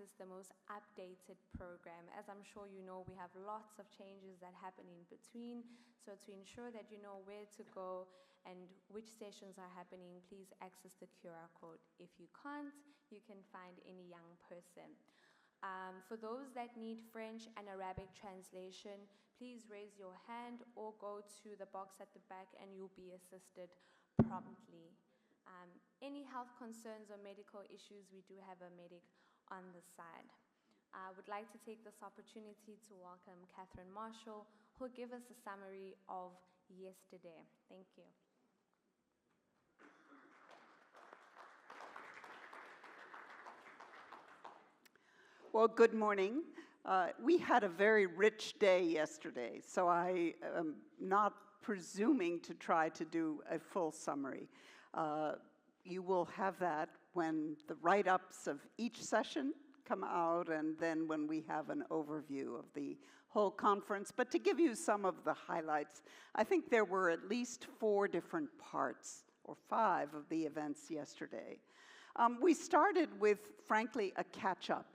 access the most updated program. As I'm sure you know, we have lots of changes that happen in between. So to ensure that you know where to go and which sessions are happening, please access the QR code. If you can't, you can find any young person. For those that need French and Arabic translation, please raise your hand or go to the box at the back and you'll be assisted promptly. Any health concerns or medical issues, we do have a medic on the side. I would like to take this opportunity to welcome Catherine Marshall, who will give us a summary of yesterday. Thank you. Well, good morning. We had a very rich day yesterday, so I am not presuming to try to do a full summary. You will have that when the write-ups of each session come out and then when we have an overview of the whole conference. But to give you some of the highlights, I think there were at least 4 different parts, or 5 of the events yesterday. We started with, frankly, a catch-up,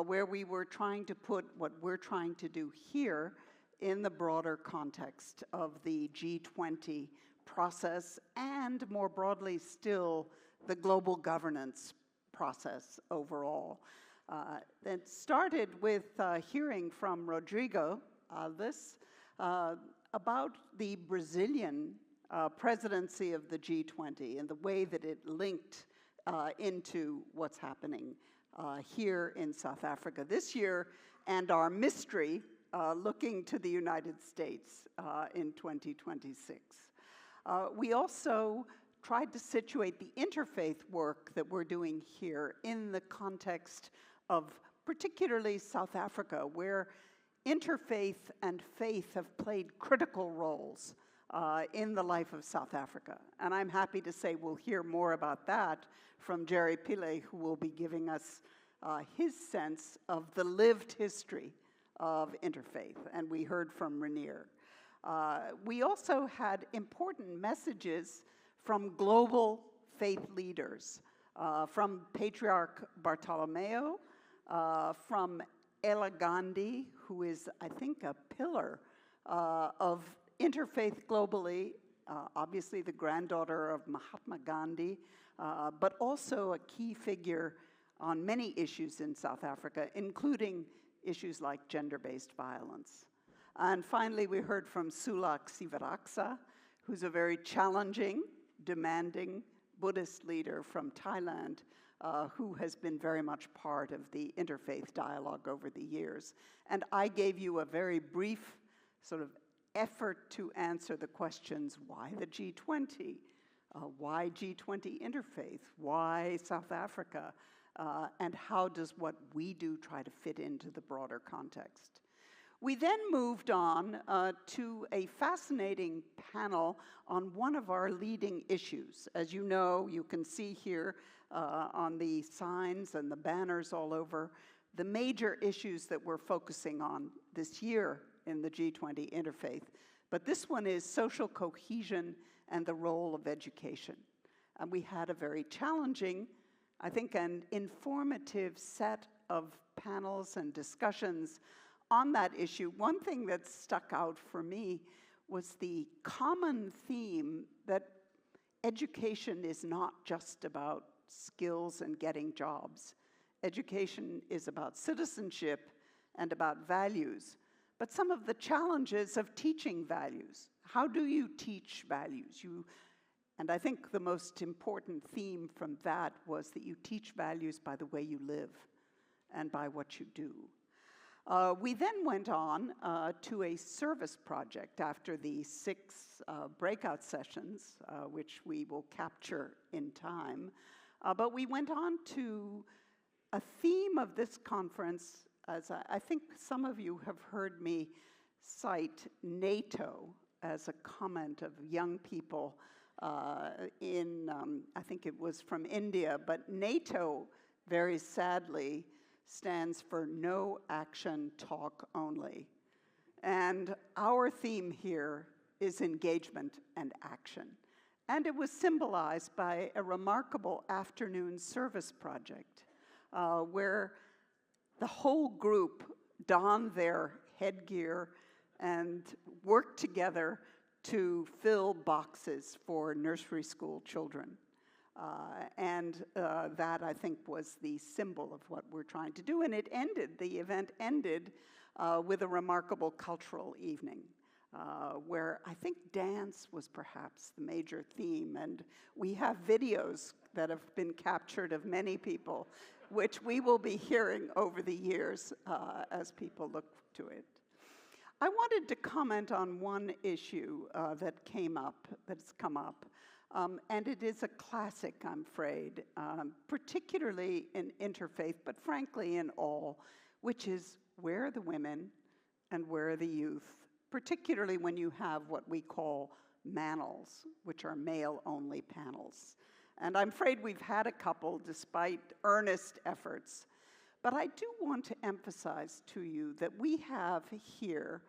where we were trying to put what we're trying to do here in the broader context of the G20 process and, more broadly still, the global governance process overall. It started with hearing from Rodrigo Alves about the Brazilian presidency of the G20 and the way that it linked into what's happening here in South Africa this year, and our mystery looking to the United States in 2026. We also tried to situate the interfaith work that we're doing here in the context of particularly South Africa, where interfaith and faith have played critical roles in the life of South Africa. And I'm happy to say we'll hear more about that from Jerry Pillay, who will be giving us his sense of the lived history of interfaith, and we heard from Rainier. We also had important messages from global faith leaders, from Patriarch Bartolomeo, from Ella Gandhi, who is, I think, a pillar of interfaith globally, obviously the granddaughter of Mahatma Gandhi, but also a key figure on many issues in South Africa, including issues like gender-based violence. And finally, we heard from Sulak Sivaraksa, who's a very challenging, demanding Buddhist leader from Thailand, who has been very much part of the interfaith dialogue over the years. And I gave you a very brief sort of effort to answer the questions, why the G20? Why G20 interfaith? Why South Africa? And how does what we do try to fit into the broader context? We then moved on to a fascinating panel on one of our leading issues. As you know, you can see here on the signs and the banners all over, the major issues that we're focusing on this year in the G20 interfaith. But this one is social cohesion and the role of education. And we had a very challenging, I think, an informative set of panels and discussions on that issue. One thing that stuck out for me was the common theme that education is not just about skills and getting jobs. Education is about citizenship and about values, but some of the challenges of teaching values. How do you teach values? And I think the most important theme from that was that you teach values by the way you live and by what you do. We then went on to a service project after the 6 breakout sessions, which we will capture in time. But we went on to a theme of this conference, as I think some of you have heard me cite NATO as a comment of young people in, I think it was from India, but NATO, very sadly, stands for no action, talk only. And our theme here is engagement and action. And it was symbolized by a remarkable afternoon service project where the whole group donned their headgear and worked together to fill boxes for nursery school children. That, I think, was the symbol of what we're trying to do. And the event ended with a remarkable cultural evening, where I think dance was perhaps the major theme. And we have videos that have been captured of many people, which we will be hearing over the years as people look to it. I wanted to comment on one issue that's come up. And it is a classic, I'm afraid, particularly in interfaith, but frankly in all, which is where are the women and where are the youth, particularly when you have what we call manels, which are male-only panels. And I'm afraid we've had a couple despite earnest efforts. But I do want to emphasize to you that we have here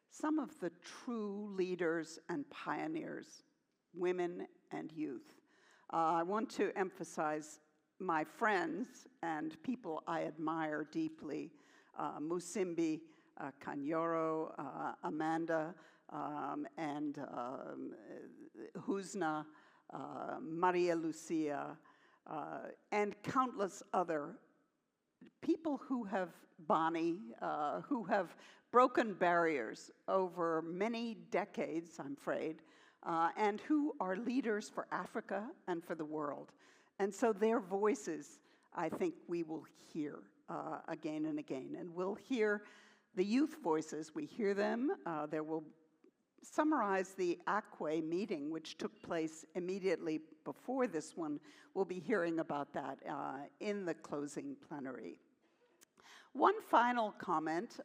some of the true leaders and pioneers, women and youth. I want to emphasize my friends and people I admire deeply, Musimbi Kanyoro, Amanda, and Husna, Maria Lucia, and countless other people who have, Bonnie, who have broken barriers over many decades, I'm afraid, and who are leaders for Africa and for the world. And so their voices, I think we will hear again and again. And we'll hear the youth voices. We hear them. There will summarize the ACWE meeting, which took place immediately before this one. We'll be hearing about that in the closing plenary. One final comment.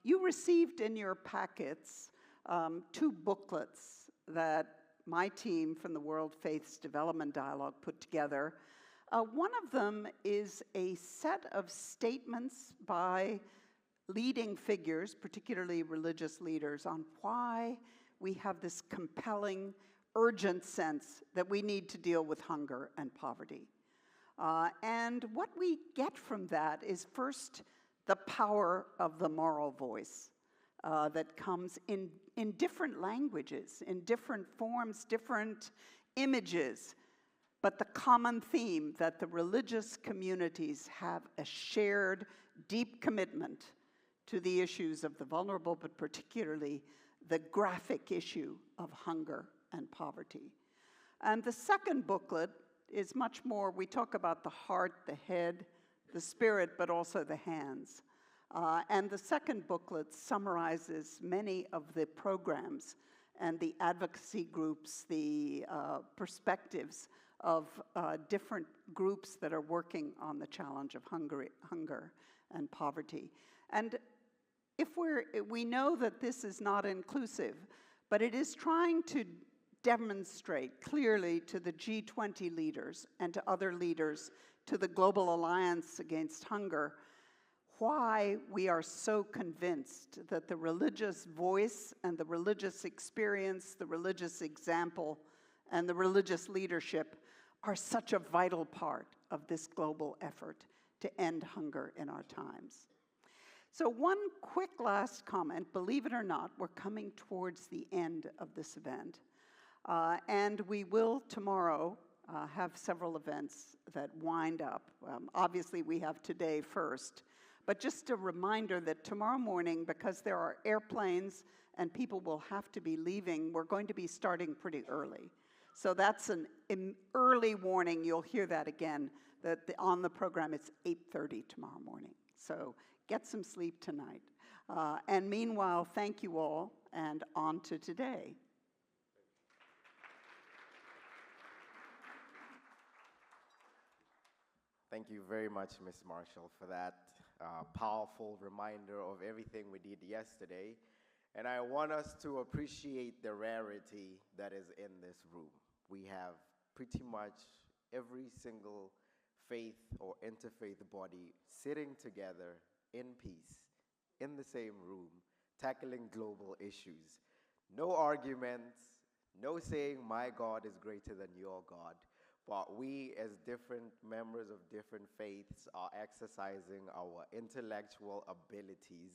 You received in your packets 2 booklets that my team from the World Faiths Development Dialogue put together. One of them is a set of statements by leading figures, particularly religious leaders, on why we have this compelling, urgent sense that we need to deal with hunger and poverty. And what we get from that is first the power of the moral voice that comes in different languages, in different forms, different images, but the common theme that the religious communities have a shared, deep commitment to the issues of the vulnerable, but particularly the graphic issue of hunger and poverty. And the second booklet is much more, we talk about the heart, the head, the spirit, but also the hands. And the second booklet summarizes many of the programs and the advocacy groups, the perspectives of different groups that are working on the challenge of hunger and poverty. And we know that this is not inclusive, but it is trying to demonstrate clearly to the G20 leaders and to other leaders, to the Global Alliance Against Hunger, why we are so convinced that the religious voice and the religious experience, the religious example, and the religious leadership are such a vital part of this global effort to end hunger in our times. So one quick last comment, believe it or not, we're coming towards the end of this event. And we will tomorrow have several events that wind up. Obviously, we have today first. But just a reminder that tomorrow morning, because there are airplanes and people will have to be leaving, we're going to be starting pretty early. So that's an early warning. You'll hear that again, that on the program it's 8:30 tomorrow morning. So get some sleep tonight. And meanwhile, thank you all, and on to today. Thank you very much, Ms. Marshall, for that powerful reminder of everything we did yesterday. And I want us to appreciate the rarity that is in this room. We have pretty much every single faith or interfaith body sitting together in peace, in the same room, tackling global issues. No arguments, no saying my God is greater than your God, but we, as different members of different faiths, are exercising our intellectual abilities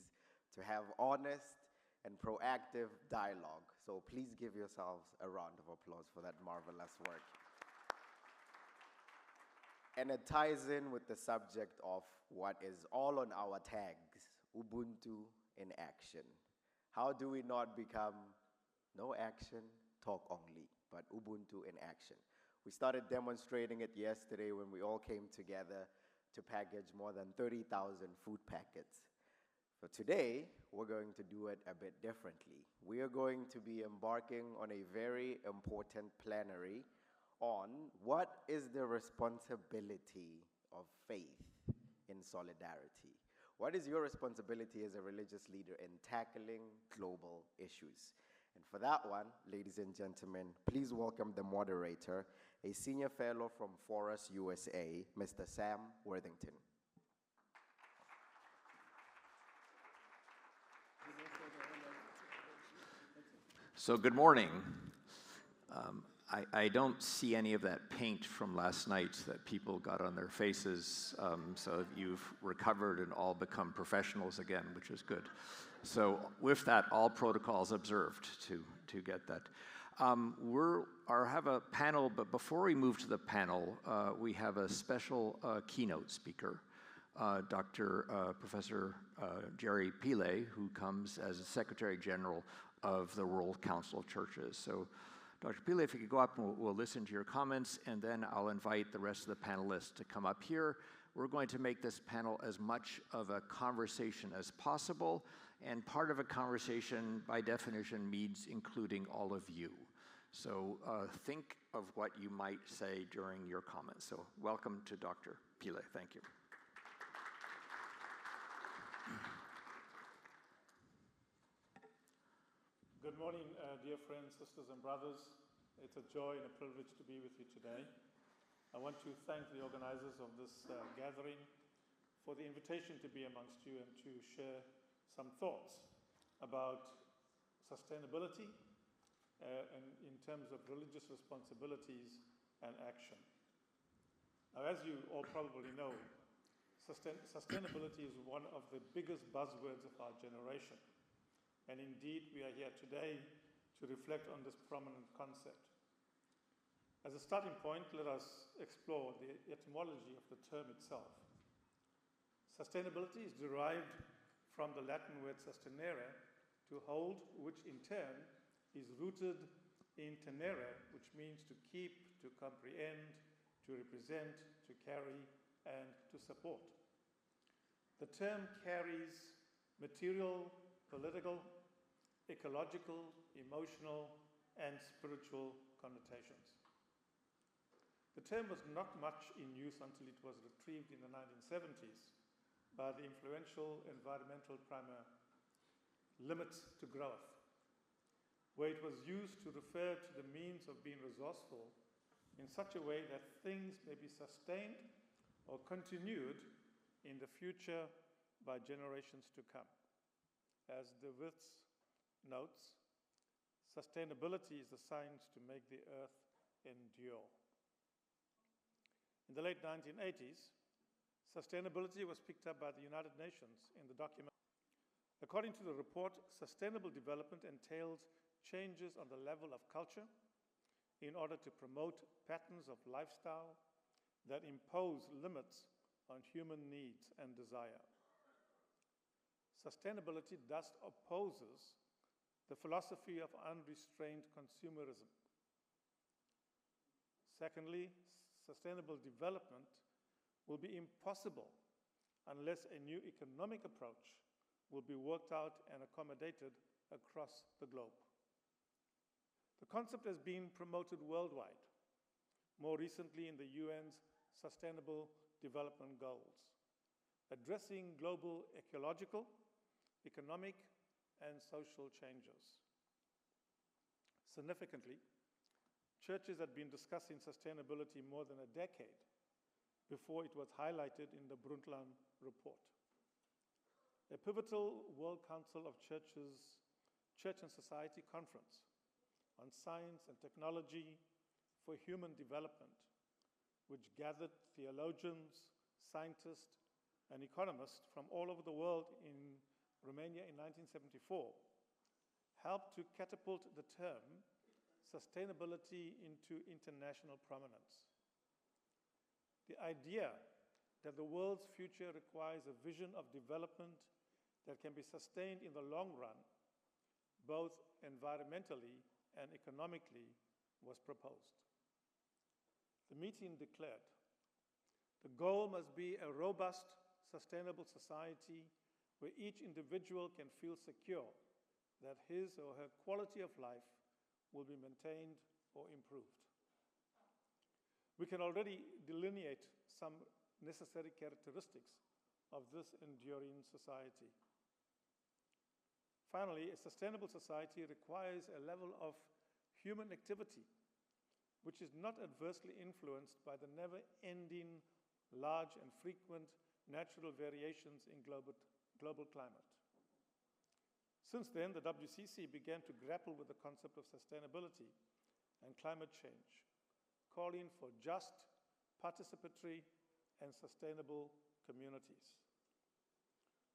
to have honest and proactive dialogue. So please give yourselves a round of applause for that marvelous work. And it ties in with the subject of what is all on our tags, Ubuntu in action. How do we not become no action, talk only, but Ubuntu in action? We started demonstrating it yesterday when we all came together to package more than 30,000 food packets. For today, we're going to do it a bit differently. We are going to be embarking on a very important plenary on what is the responsibility of faith in solidarity. What is your responsibility as a religious leader in tackling global issues? And for that one, ladies and gentlemen, please welcome the moderator, a senior fellow from Forest USA, Mr. Sam Worthington. So good morning. I don't see any of that paint from last night that people got on their faces, so you've recovered and all become professionals again, which is good. So with that, all protocols observed to get that. Have a panel, but before we move to the panel, we have a special keynote speaker, Professor Jerry Pillay, who comes as the Secretary General of the World Council of Churches. So Dr. Pillay, if you could go up and we'll listen to your comments, and then I'll invite the rest of the panelists to come up here. We're going to make this panel as much of a conversation as possible, and part of a conversation, by definition, means including all of you. So think of what you might say during your comments. So welcome to Dr. Pillay. Thank you. Good morning, dear friends, sisters, and brothers. It's a joy and a privilege to be with you today. I want to thank the organizers of this gathering for the invitation to be amongst you and to share some thoughts about sustainability and in terms of religious responsibilities and action. Now, as you all probably know, sustainability is one of the biggest buzzwords of our generation. And indeed, we are here today to reflect on this prominent concept. As a starting point, let us explore the etymology of the term itself. Sustainability is derived from the Latin word sustenere, to hold, which in turn is rooted in tenere, which means to keep, to comprehend, to represent, to carry, and to support. The term carries material, political, ecological, emotional, and spiritual connotations. The term was not much in use until it was retrieved in the 1970s by the influential environmental primer Limits to Growth, where it was used to refer to the means of being resourceful in such a way that things may be sustained or continued in the future by generations to come. As the Wits notes, sustainability is the science to make the earth endure. In the late 1980s, sustainability was picked up by the United Nations in the document. According to the report, sustainable development entails changes on the level of culture in order to promote patterns of lifestyle that impose limits on human needs and desire. Sustainability thus opposes the philosophy of unrestrained consumerism. Secondly, sustainable development will be impossible unless a new economic approach will be worked out and accommodated across the globe. The concept has been promoted worldwide, more recently in the UN's Sustainable Development Goals, addressing global ecological, economic, and social changes. Significantly, churches had been discussing sustainability more than a decade before it was highlighted in the Brundtland report. A pivotal World Council of Churches Church and Society Conference on Science and Technology for Human Development which gathered theologians, scientists, and economists from all over the world in Romania in 1974, helped to catapult the term sustainability into international prominence. The idea that the world's future requires a vision of development that can be sustained in the long run, both environmentally and economically, was proposed. The meeting declared, the goal must be a robust, sustainable society where each individual can feel secure that his or her quality of life will be maintained or improved. We can already delineate some necessary characteristics of this enduring society. Finally, a sustainable society requires a level of human activity which is not adversely influenced by the never-ending, large and frequent natural variations in global climate. Since then, the WCC began to grapple with the concept of sustainability and climate change, calling for just, participatory, and sustainable communities.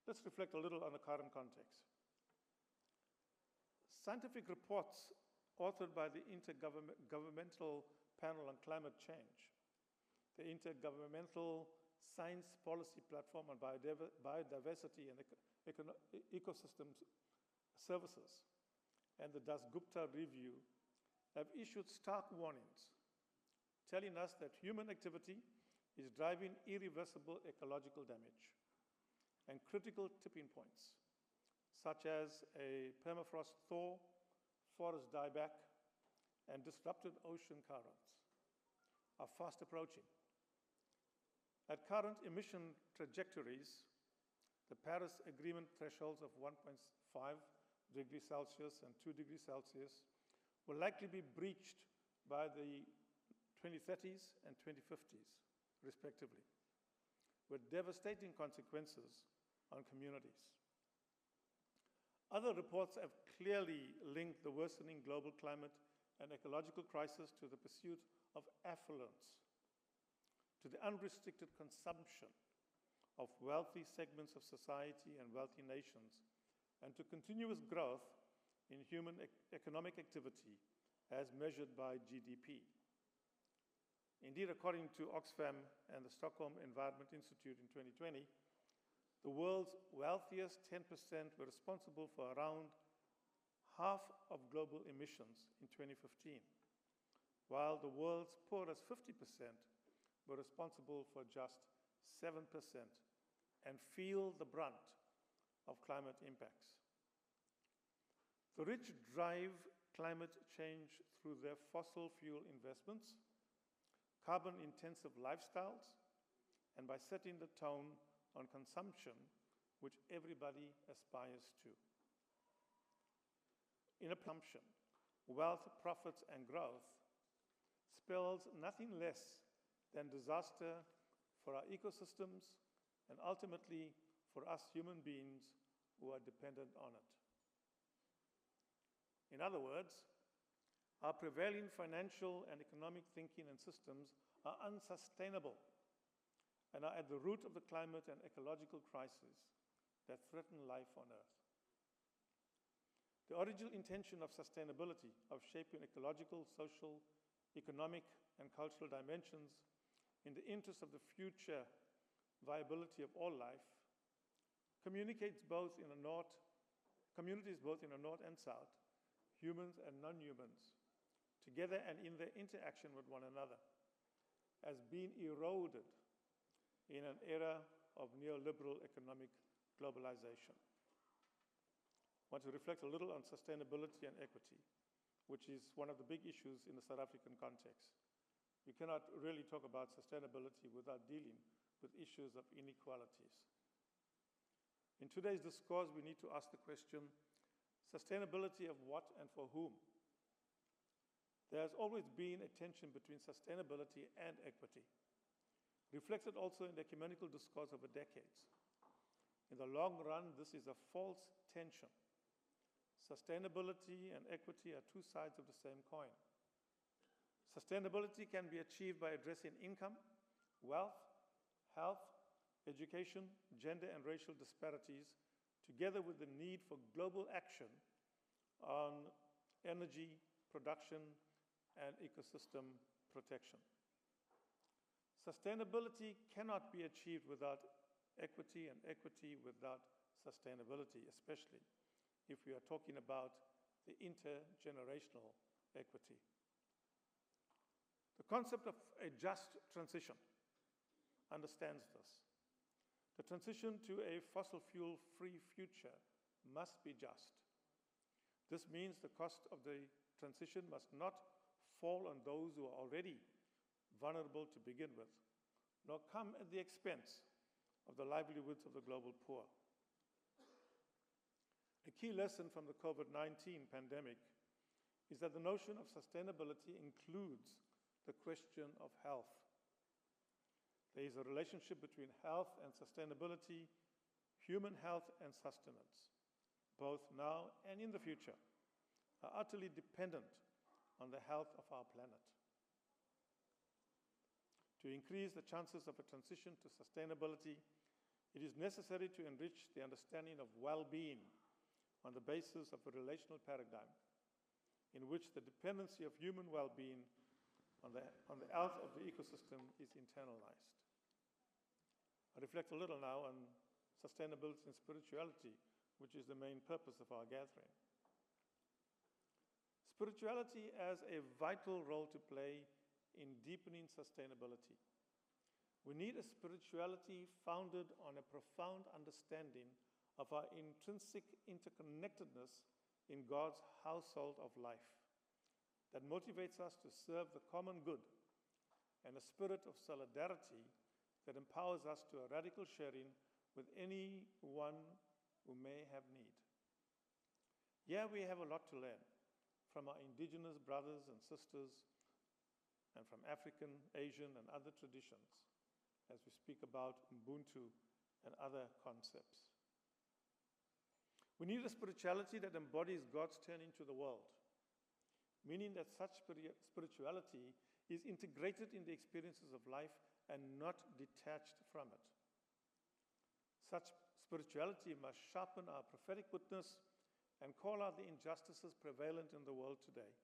Let's reflect a little on the current context. Scientific reports authored by the Intergovernmental Panel on Climate Change, the Intergovernmental Science Policy Platform on Biodiversity and Ecosystems Services, and the Dasgupta Review have issued stark warnings, telling us that human activity is driving irreversible ecological damage and critical tipping points, such as a permafrost thaw, forest dieback, and disrupted ocean currents, are fast approaching. At current emission trajectories, the Paris Agreement thresholds of 1.5 degrees Celsius and 2 degrees Celsius will likely be breached by the 2030s and 2050s, respectively, with devastating consequences on communities. Other reports have clearly linked the worsening global climate and ecological crisis to the pursuit of affluence, to the unrestricted consumption of wealthy segments of society and wealthy nations, and to continuous growth in human economic activity as measured by GDP. Indeed, according to Oxfam and the Stockholm Environment Institute in 2020, the world's wealthiest 10% were responsible for around half of global emissions in 2015, while the world's poorest 50% were responsible for just 7% and feel the brunt of climate impacts. The rich drive climate change through their fossil fuel investments, carbon-intensive lifestyles, and by setting the tone on consumption, which everybody aspires to. In consumption, wealth, profits, and growth spells nothing less than disaster for our ecosystems and ultimately for us human beings who are dependent on it. In other words, our prevailing financial and economic thinking and systems are unsustainable and are at the root of the climate and ecological crisis that threaten life on Earth. The original intention of sustainability, of shaping ecological, social, economic, and cultural dimensions in the interest of the future viability of all life, communities both in the north and south, humans and non-humans, together and in their interaction with one another, has been eroded in an era of neoliberal economic globalization. I want to reflect a little on sustainability and equity, which is one of the big issues in the South African context. We cannot really talk about sustainability without dealing with issues of inequalities. In today's discourse, we need to ask the question, sustainability of what and for whom? There has always been a tension between sustainability and equity, reflected also in the ecumenical discourse over decades. In the long run, this is a false tension. Sustainability and equity are two sides of the same coin. Sustainability can be achieved by addressing income, wealth, health, education, gender and racial disparities, together with the need for global action on energy production and ecosystem protection. Sustainability cannot be achieved without equity, and equity without sustainability, especially if we are talking about the intergenerational equity. The concept of a just transition understands this. The transition to a fossil fuel-free future must be just. This means the cost of the transition must not fall on those who are already vulnerable to begin with, nor come at the expense of the livelihoods of the global poor. A key lesson from the COVID-19 pandemic is that the notion of sustainability includes the question of health. There is a relationship between health and sustainability, human health and sustenance, both now and in the future, are utterly dependent on the health of our planet. To increase the chances of a transition to sustainability, it is necessary to enrich the understanding of well-being on the basis of a relational paradigm in which the dependency of human well-being on the health of the ecosystem is internalized. I reflect a little now on sustainability and spirituality, which is the main purpose of our gathering. Spirituality has a vital role to play in deepening sustainability. We need a spirituality founded on a profound understanding of our intrinsic interconnectedness in God's household of life that motivates us to serve the common good, and a spirit of solidarity that empowers us to a radical sharing with anyone who may have need. Yeah, we have a lot to learn from our indigenous brothers and sisters and from African, Asian, and other traditions as we speak about Ubuntu and other concepts. We need a spirituality that embodies God's turning to the world, meaning that such spirituality is integrated in the experiences of life and not detached from it. Such spirituality must sharpen our prophetic witness and call out the injustices prevalent in the world today.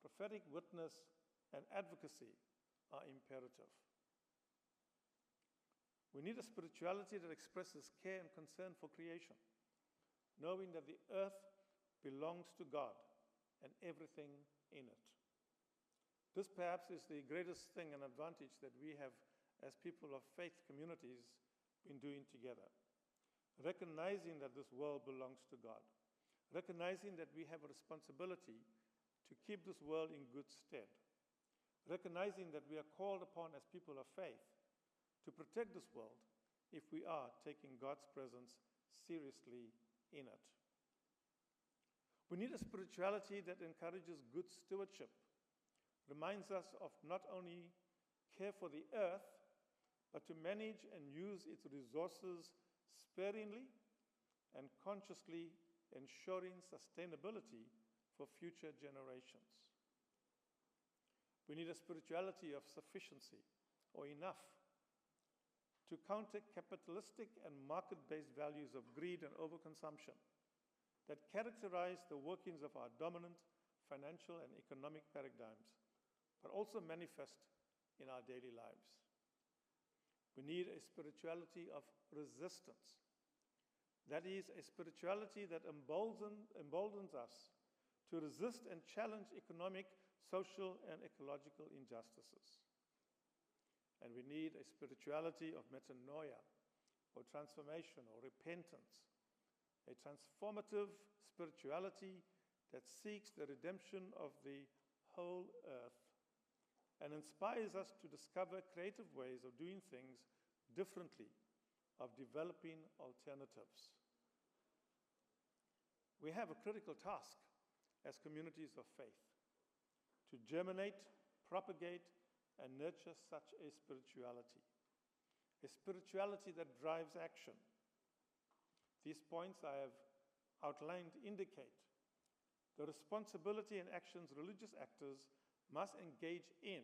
Prophetic witness and advocacy are imperative. We need a spirituality that expresses care and concern for creation, knowing that the earth belongs to God and everything in it. This perhaps is the greatest thing and advantage that we have as people of faith communities been doing together. Recognizing that this world belongs to God. Recognizing that we have a responsibility to keep this world in good stead. Recognizing that we are called upon as people of faith to protect this world if we are taking God's presence seriously in it. We need a spirituality that encourages good stewardship, reminds us of not only care for the earth, but to manage and use its resources sparingly and consciously, ensuring sustainability for future generations. We need a spirituality of sufficiency or enough to counter capitalistic and market-based values of greed and overconsumption that characterize the workings of our dominant financial and economic paradigms, but also manifest in our daily lives. We need a spirituality of resistance. That is, a spirituality that emboldens us to resist and challenge economic, social, and ecological injustices. And we need a spirituality of metanoia, or transformation, or repentance, a transformative spirituality that seeks the redemption of the whole earth and inspires us to discover creative ways of doing things differently, of developing alternatives. We have a critical task as communities of faith to germinate, propagate, and nurture such a spirituality that drives action. These points I have outlined indicate the responsibility and actions religious actors must engage in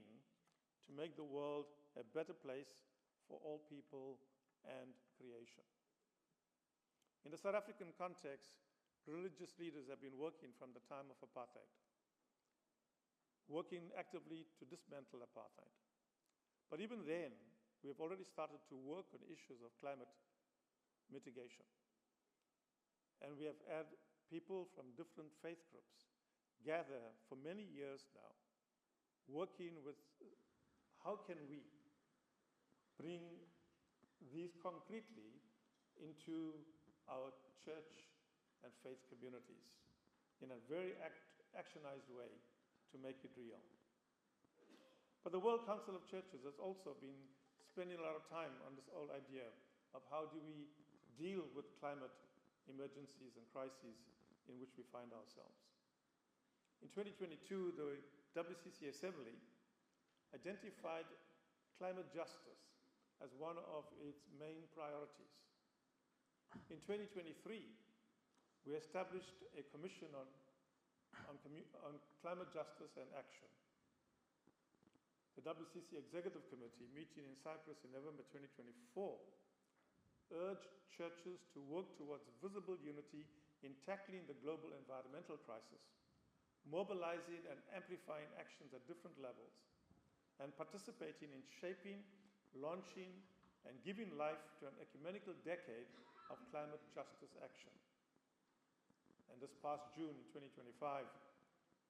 to make the world a better place for all people and creation. In the South African context, religious leaders have been working from the time of apartheid, working actively to dismantle apartheid. But even then, we have already started to work on issues of climate mitigation. And we have had people from different faith groups gather for many years now, working with how can we bring these concretely into our church and faith communities in a very actionized way to make it real. But the World Council of Churches has also been spending a lot of time on this whole idea of how do we deal with climate emergencies and crises in which we find ourselves. In 2022, the WCC Assembly identified climate justice as one of its main priorities. In 2023, we established a commission on climate justice and action. The WCC Executive Committee, meeting in Cyprus in November 2024, urged churches to work towards visible unity in tackling the global environmental crisis, mobilizing and amplifying actions at different levels, and participating in shaping, launching, and giving life to an ecumenical decade of climate justice action. And this past June in 2025,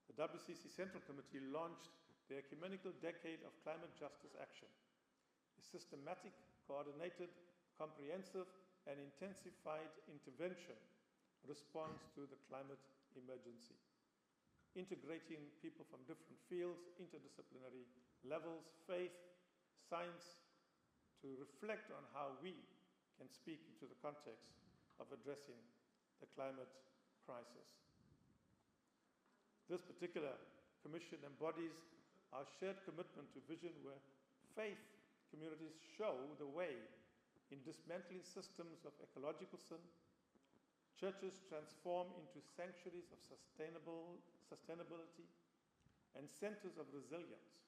the WCC Central Committee launched the Ecumenical Decade of Climate Justice Action, a systematic, coordinated, comprehensive, and intensified intervention response to the climate emergency, integrating people from different fields, interdisciplinary levels, faith, science, to reflect on how we can speak into the context of addressing the climate crisis. This particular commission embodies our shared commitment to vision where faith communities show the way in dismantling systems of ecological sin, churches transform into sanctuaries of sustainability and centers of resilience,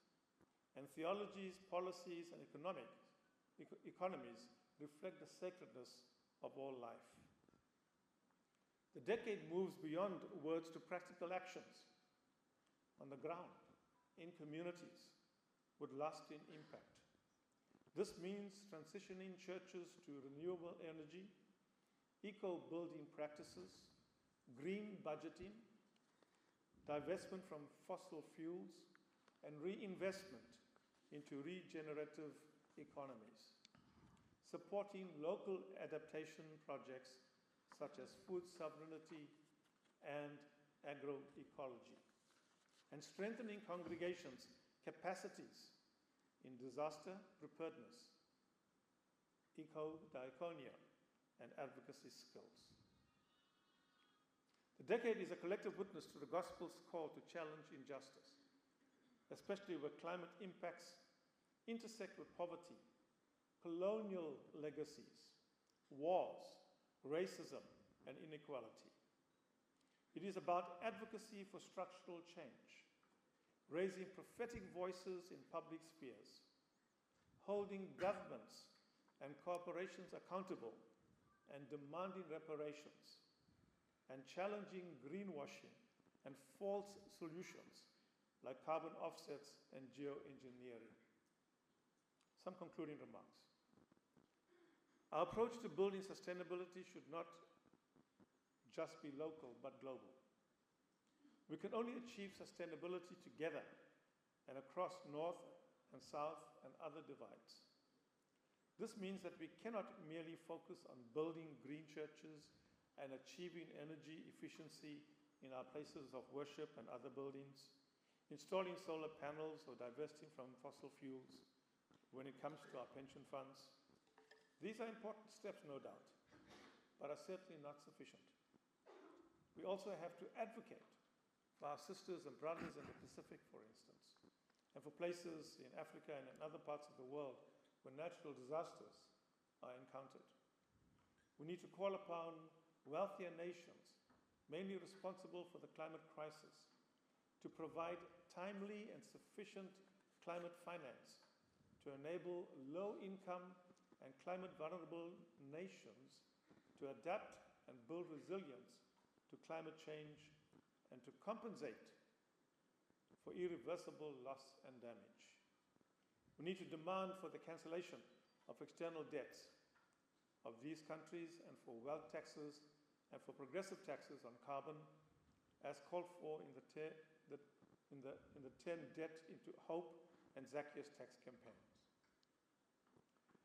and theologies, policies, and economies reflect the sacredness of all life. The decade moves beyond words to practical actions on the ground, in communities, with lasting impact. This means transitioning churches to renewable energy, eco-building practices, green budgeting, divestment from fossil fuels, and reinvestment into regenerative economies, supporting local adaptation projects such as food sovereignty and agroecology, and strengthening congregations' capacities in disaster preparedness, eco-diaconia, and advocacy skills. The decade is a collective witness to the gospel's call to challenge injustice, especially where climate impacts intersect with poverty, colonial legacies, wars, racism, and inequality. It is about advocacy for structural change, raising prophetic voices in public spheres, holding governments and corporations accountable and demanding reparations, and challenging greenwashing and false solutions like carbon offsets and geoengineering. Some concluding remarks. Our approach to building sustainability should not just be local, but global. We can only achieve sustainability together and across North and South and other divides. This means that we cannot merely focus on building green churches and achieving energy efficiency in our places of worship and other buildings, installing solar panels or divesting from fossil fuels when it comes to our pension funds. These are important steps, no doubt, but are certainly not sufficient. We also have to advocate for our sisters and brothers in the Pacific, for instance, and for places in Africa and in other parts of the world where natural disasters are encountered. We need to call upon wealthier nations, mainly responsible for the climate crisis, to provide timely and sufficient climate finance to enable low-income and climate-vulnerable nations to adapt and build resilience to climate change and to compensate for irreversible loss and damage. We need to demand for the cancellation of external debts of these countries and for wealth taxes and for progressive taxes on carbon as called for in the 10 Debt into Hope and Zacchaeus tax campaigns.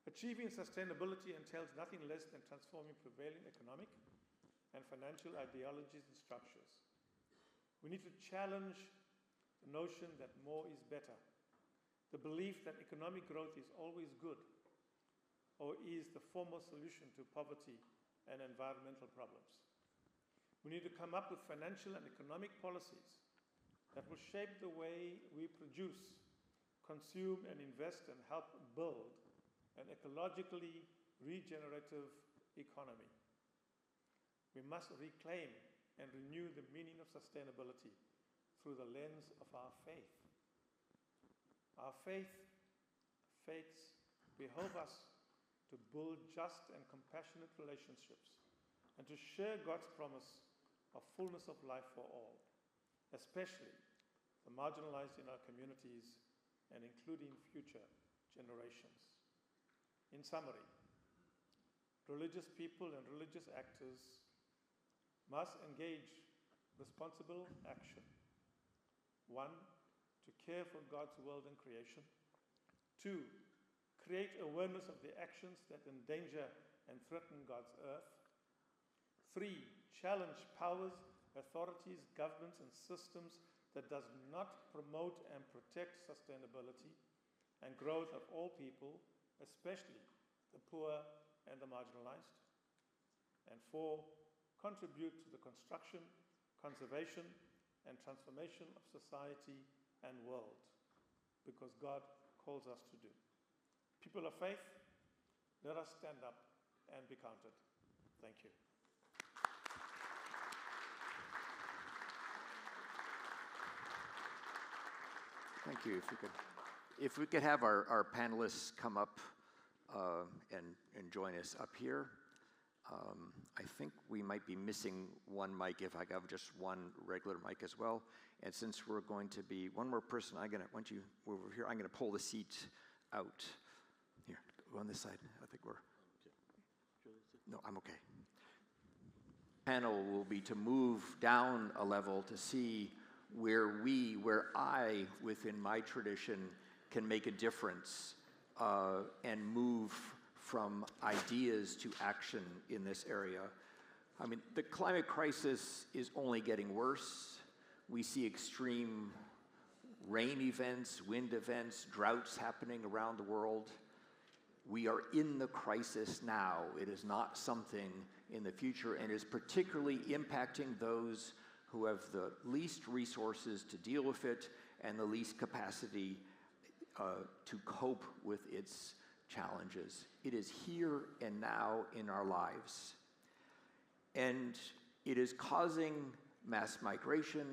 Achieving sustainability entails nothing less than transforming prevailing economic and financial ideologies and structures. We need to challenge the notion that more is better, the belief that economic growth is always good or is the foremost solution to poverty and environmental problems. We need to come up with financial and economic policies that will shape the way we produce, consume, and invest and help build an ecologically regenerative economy. We must reclaim and renew the meaning of sustainability through the lens of our faith. Our faiths behoove us to build just and compassionate relationships and to share God's promise of fullness of life for all, especially the marginalized in our communities and including future generations. In summary, religious people and religious actors must engage responsible action. 1, to care for God's world and creation. 2, create awareness of the actions that endanger and threaten God's earth. 3, challenge powers, authorities, governments, and systems that does not promote and protect sustainability and growth of all people, especially the poor and the marginalized. And 4, contribute to the construction, conservation, and transformation of society and world, because God calls us to do. People of faith, let us stand up and be counted. Thank you. Thank you. If we could have our panelists come up and join us up here. I think we might be missing one mic if I have just one regular mic as well. And since we're going to be one more person, once you over here, I'm gonna pull the seat out. Here, on this side. I think we're. No, I'm okay. Panel will be to move down a level to see where I, within my tradition, can make a difference and move from ideas to action in this area. I mean, the climate crisis is only getting worse. We see extreme rain events, wind events, droughts happening around the world. We are in the crisis now. It is not something in the future, and is particularly impacting those who have the least resources to deal with it and the least capacity to cope with its challenges. It is here and now in our lives. And it is causing mass migration,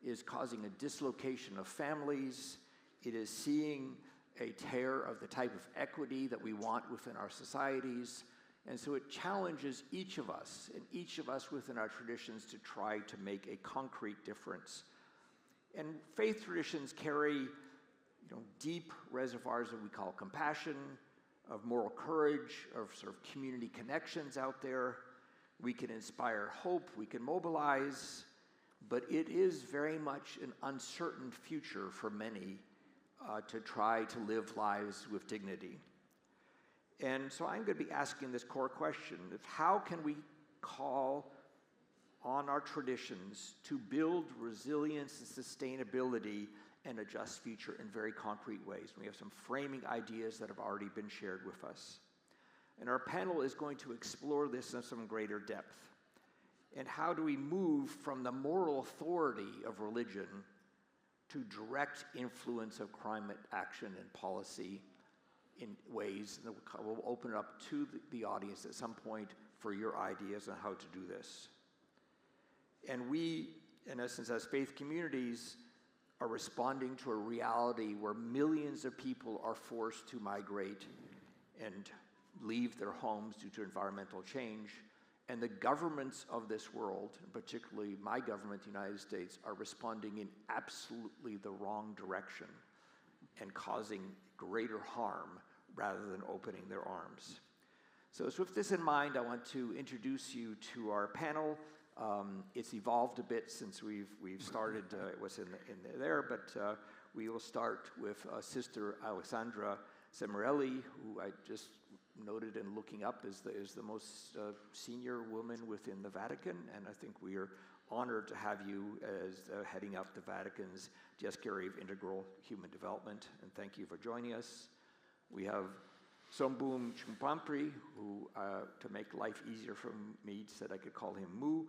is causing a dislocation of families. It is seeing a tear of the type of equity that we want within our societies. And so it challenges each of us, and each of us within our traditions, to try to make a concrete difference. And faith traditions carry deep reservoirs that we call compassion, of moral courage, of sort of community connections out there. We can inspire hope, we can mobilize, but it is very much an uncertain future for many to try to live lives with dignity. And so I'm going to be asking this core question of how can we call on our traditions to build resilience and sustainability and a just future in very concrete ways. We have some framing ideas that have already been shared with us. And our panel is going to explore this in some greater depth. And how do we move from the moral authority of religion to direct influence of climate action and policy in ways that we'll open it up to the audience at some point for your ideas on how to do this. And we, in essence, as faith communities, are responding to a reality where millions of people are forced to migrate and leave their homes due to environmental change. And the governments of this world, particularly my government, the United States, are responding in absolutely the wrong direction and causing greater harm rather than opening their arms. So with this in mind, I want to introduce you to our panel. It's evolved a bit since we've started, it was in there, but we will start with Sister Alessandra Semerelli, who I just noted in looking up is the most senior woman within the Vatican, and I think we are honored to have you as heading up the Vatican's Dioscuri of Integral Human Development, and thank you for joining us. We have Sombum Chumpampri, who, to make life easier for me, said I could call him Mu,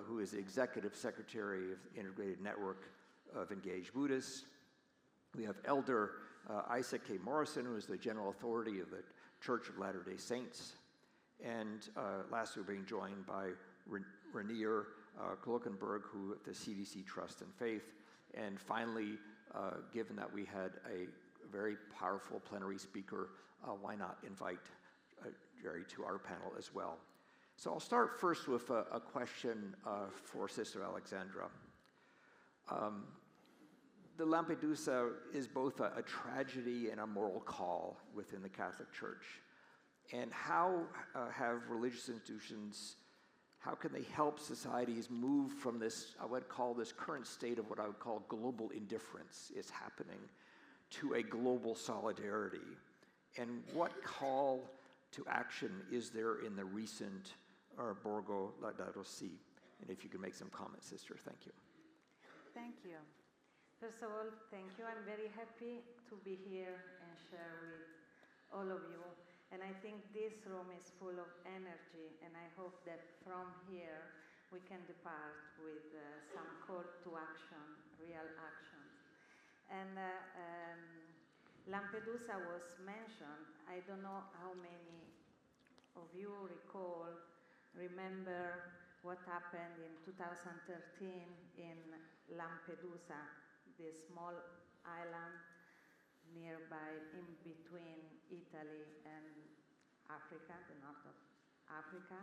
who is the Executive Secretary of the Integrated Network of Engaged Buddhists. We have Elder Isaac K. Morrison, who is the General Authority of the Church of Latter-day Saints. And lastly, we're being joined by Rainier Klokenberg, who at the CDC Trust and Faith. And finally, given that we had a very powerful plenary speaker, why not invite Jerry to our panel as well. So I'll start first with a question for Sister Alexandra. The Lampedusa is both a tragedy and a moral call within the Catholic Church. And how have religious institutions, how can they help societies move from this, I would call this current state of what I would call global indifference is happening, to a global solidarity? And what call to action is there in the recent Borgo La Rossi? And if you could make some comments, Sister, thank you. Thank you. First of all, thank you. I'm very happy to be here and share with all of you. And I think this room is full of energy, and I hope that from here we can depart with some call to action, real action. And Lampedusa was mentioned. I don't know how many of you remember what happened in 2013 in Lampedusa, this small island nearby in between Italy and Africa, the north of Africa.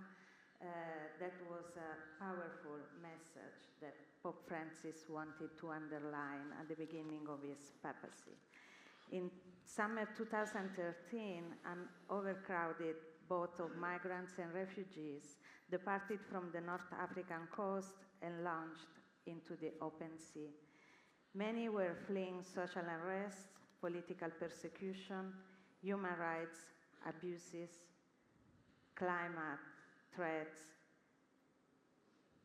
That was a powerful message that Pope Francis wanted to underline at the beginning of his papacy. In summer 2013, an overcrowded boat of migrants and refugees departed from the North African coast and launched into the open sea. Many were fleeing social unrest, political persecution, human rights abuses, climate threats,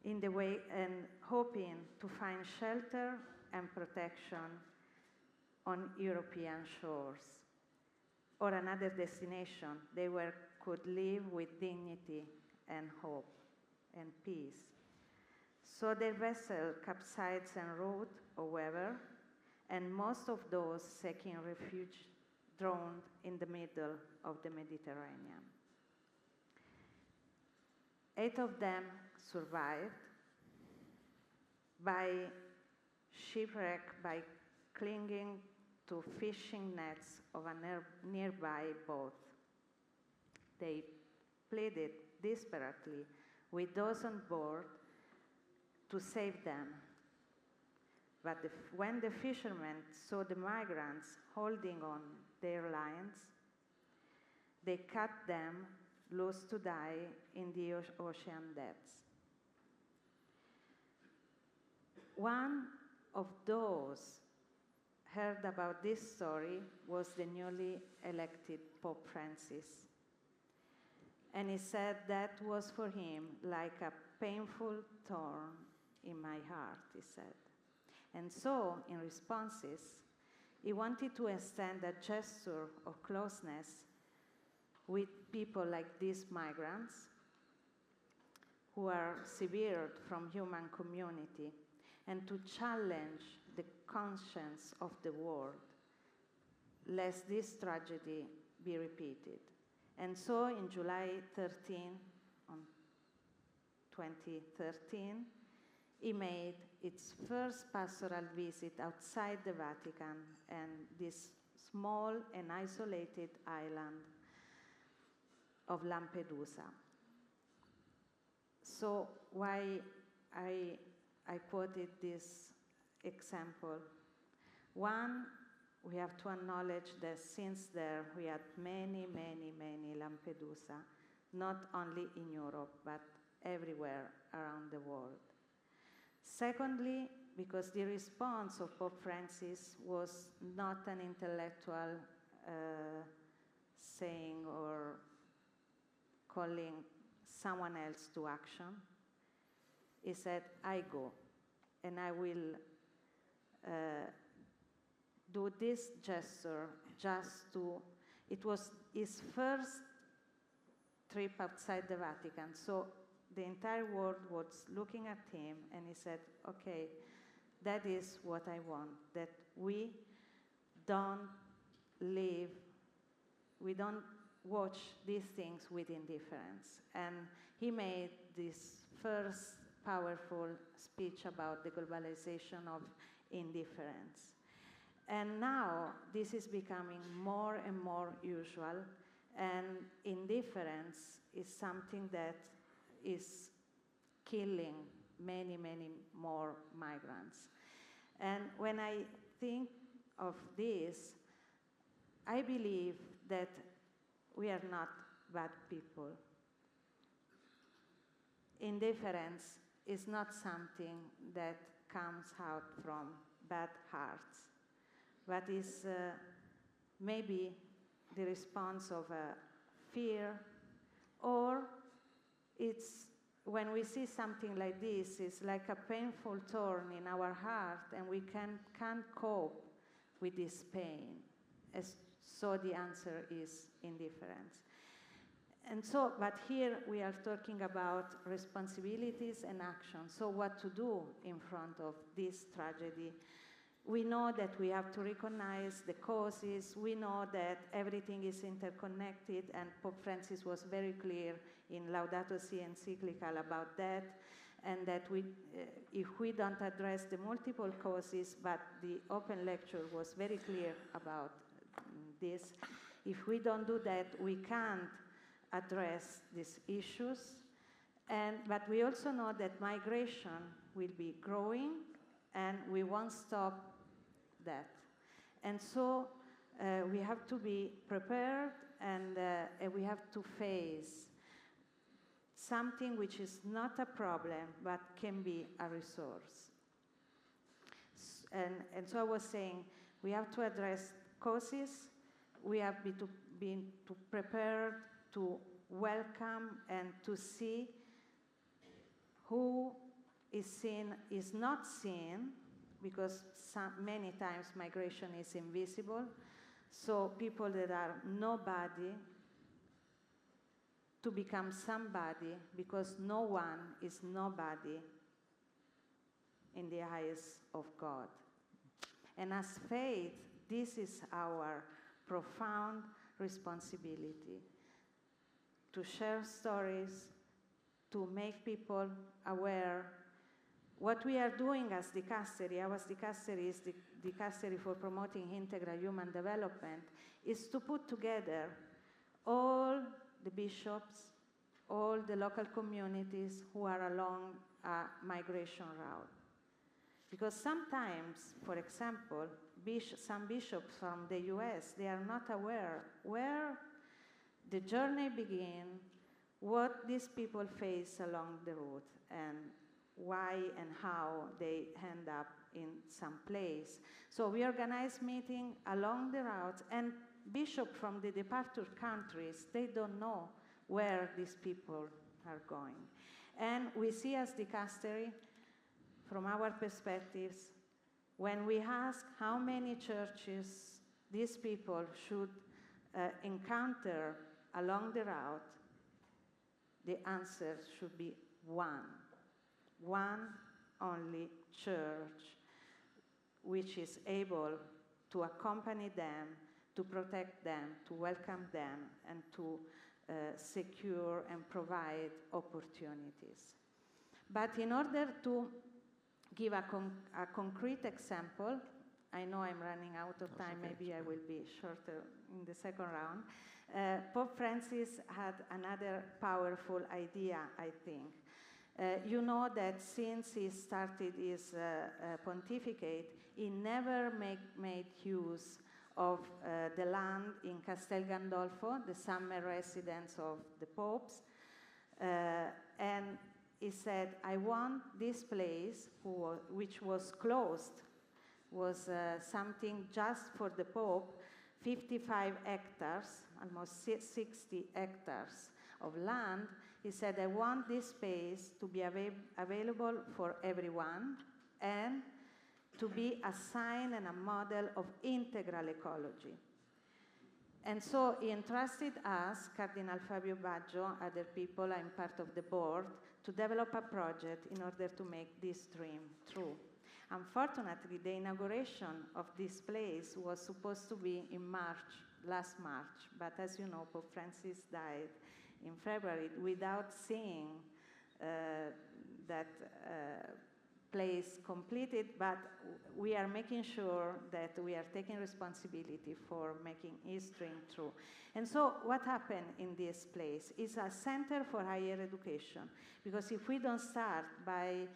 in the way and hoping to find shelter and protection on European shores or another destination they could live with dignity and hope and peace. So their vessel capsized en route, however, and most of those seeking refuge drowned in the middle of the Mediterranean. 8 of them survived by shipwreck, by clinging to fishing nets of a nearby boat. They pleaded desperately with those on board to save them. But when the fishermen saw the migrants holding on their lines, they cut them loose to die in the ocean depths. One of those heard about this story was the newly elected Pope Francis. And he said that was for him like a painful thorn in my heart, he said. And so, in responses, he wanted to extend a gesture of closeness with people like these migrants who are severed from human community, and to challenge the conscience of the world, lest this tragedy be repeated. And so in July 13, on 2013, he made its first pastoral visit outside the Vatican and this small and isolated island of Lampedusa. So why I quoted this example? One, we have to acknowledge that since there we had many, many, many Lampedusa, not only in Europe, but everywhere around the world. Secondly, because the response of Pope Francis was not an intellectual saying or calling someone else to action. He said, I go, and I will do this gesture just to, it was his first trip outside the Vatican, so the entire world was looking at him, and he said, okay, that is what I want, that we don't live, we don't watch these things with indifference. And he made this first powerful speech about the globalization of indifference. And now this is becoming more and more usual, and indifference is something that is killing many, many more migrants. And when I think of this, I believe that we are not bad people. Indifference is not something that comes out from bad hearts, but is maybe the response of a fear, or it's when we see something like this, it's like a painful thorn in our heart, and we can't cope with this pain. So the answer is indifference. And so, but here we are talking about responsibilities and action. So what to do in front of this tragedy? We know that we have to recognize the causes. We know that everything is interconnected, and Pope Francis was very clear in Laudato Si encyclical about that, and that if we don't address the multiple causes, but the open lecture was very clear about this, if we don't do that, we can't address these issues. But we also know that migration will be growing, and we won't stop that. And so we have to be prepared, and we have to face something which is not a problem, but can be a resource. And so I was saying, we have to address causes, we have to be prepared to welcome and to see who is seen, is not seen, because many times migration is invisible. So people that are nobody to become somebody, because no one is nobody in the eyes of God. And as faith, this is our profound responsibility, to share stories, to make people aware. What we are doing as dicastery, our dicastery is the dicastery for promoting integral human development, is to put together all the bishops, all the local communities who are along a migration route. Because sometimes, for example, some bishops from the US, they are not aware where the journey begins, what these people face along the route, and why and how they end up in some place. So we organize meetings along the route, and bishops from the departure countries, they don't know where these people are going. And we see as dicastery, from our perspectives, when we ask how many churches these people should encounter along the route, the answer should be one. One only church which is able to accompany them, to protect them, to welcome them, and to secure and provide opportunities. But in order to give a concrete example. I know I'm running out of time. Okay. Maybe I will be shorter in the second round. Pope Francis had another powerful idea, I think. You know that since he started his pontificate, he never made use of the land in Castel Gandolfo, the summer residence of the popes. And he said, I want this place, which was closed, was something just for the Pope, 55 hectares, almost 60 hectares of land. He said, I want this space to be available for everyone and to be a sign and a model of integral ecology. And so he entrusted us, Cardinal Fabio Baggio, other people, I'm part of the board, to develop a project in order to make this dream true. Unfortunately, the inauguration of this place was supposed to be in March, last March, but as you know, Pope Francis died in February without seeing that place completed, but we are making sure that we are taking responsibility for making his dream true. And so what happened in this place is a center for higher education, because if we don't start by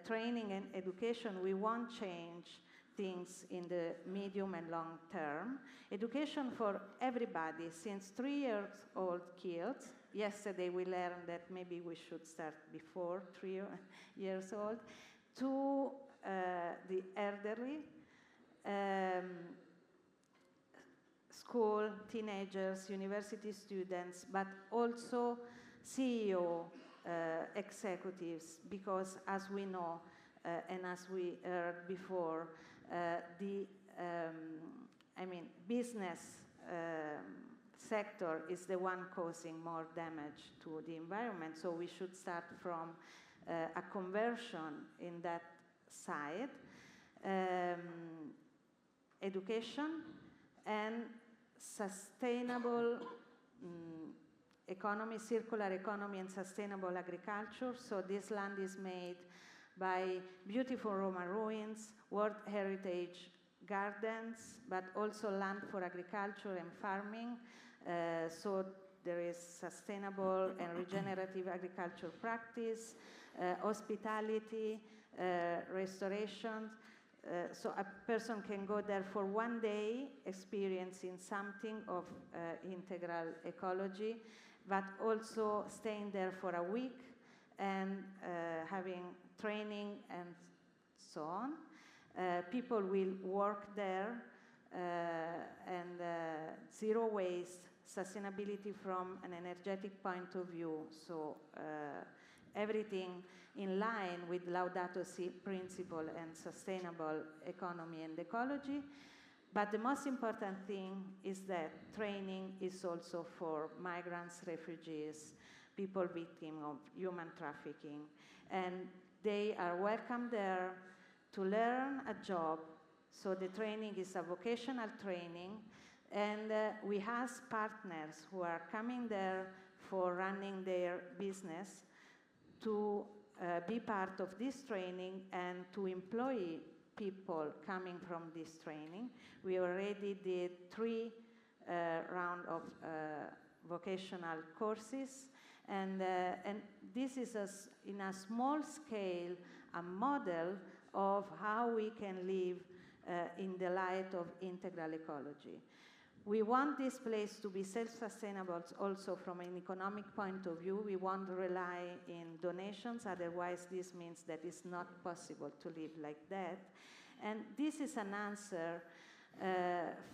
training and education, we won't change things in the medium and long term. Education for everybody, since 3-year-old kids. Yesterday we learned that maybe we should start before 3 years old, to the elderly, school, teenagers, university students, but also CEO executives, because as we know, and as we heard before, business sector is the one causing more damage to the environment, so we should start from a conversion in that side, education and sustainable economy, circular economy and sustainable agriculture. So this land is made by beautiful Roman ruins, World Heritage gardens, but also land for agriculture and farming. So there is sustainable and regenerative agriculture practice, hospitality, restoration. So a person can go there for one day, experiencing something of integral ecology, but also staying there for a week and having training and so on. People will work there and zero waste, sustainability from an energetic point of view. So everything in line with Laudato Si principle and sustainable economy and ecology. But the most important thing is that training is also for migrants, refugees, people victims of human trafficking. And they are welcome there to learn a job. So the training is a vocational training. And we have partners who are coming there for running their business to be part of this training and to employ people coming from this training. We already did 3 rounds of vocational courses, and this is in a small scale a model of how we can live in the light of integral ecology. We want this place to be self-sustainable also from an economic point of view. We won't rely in donations, otherwise this means that it's not possible to live like that. And this is an answer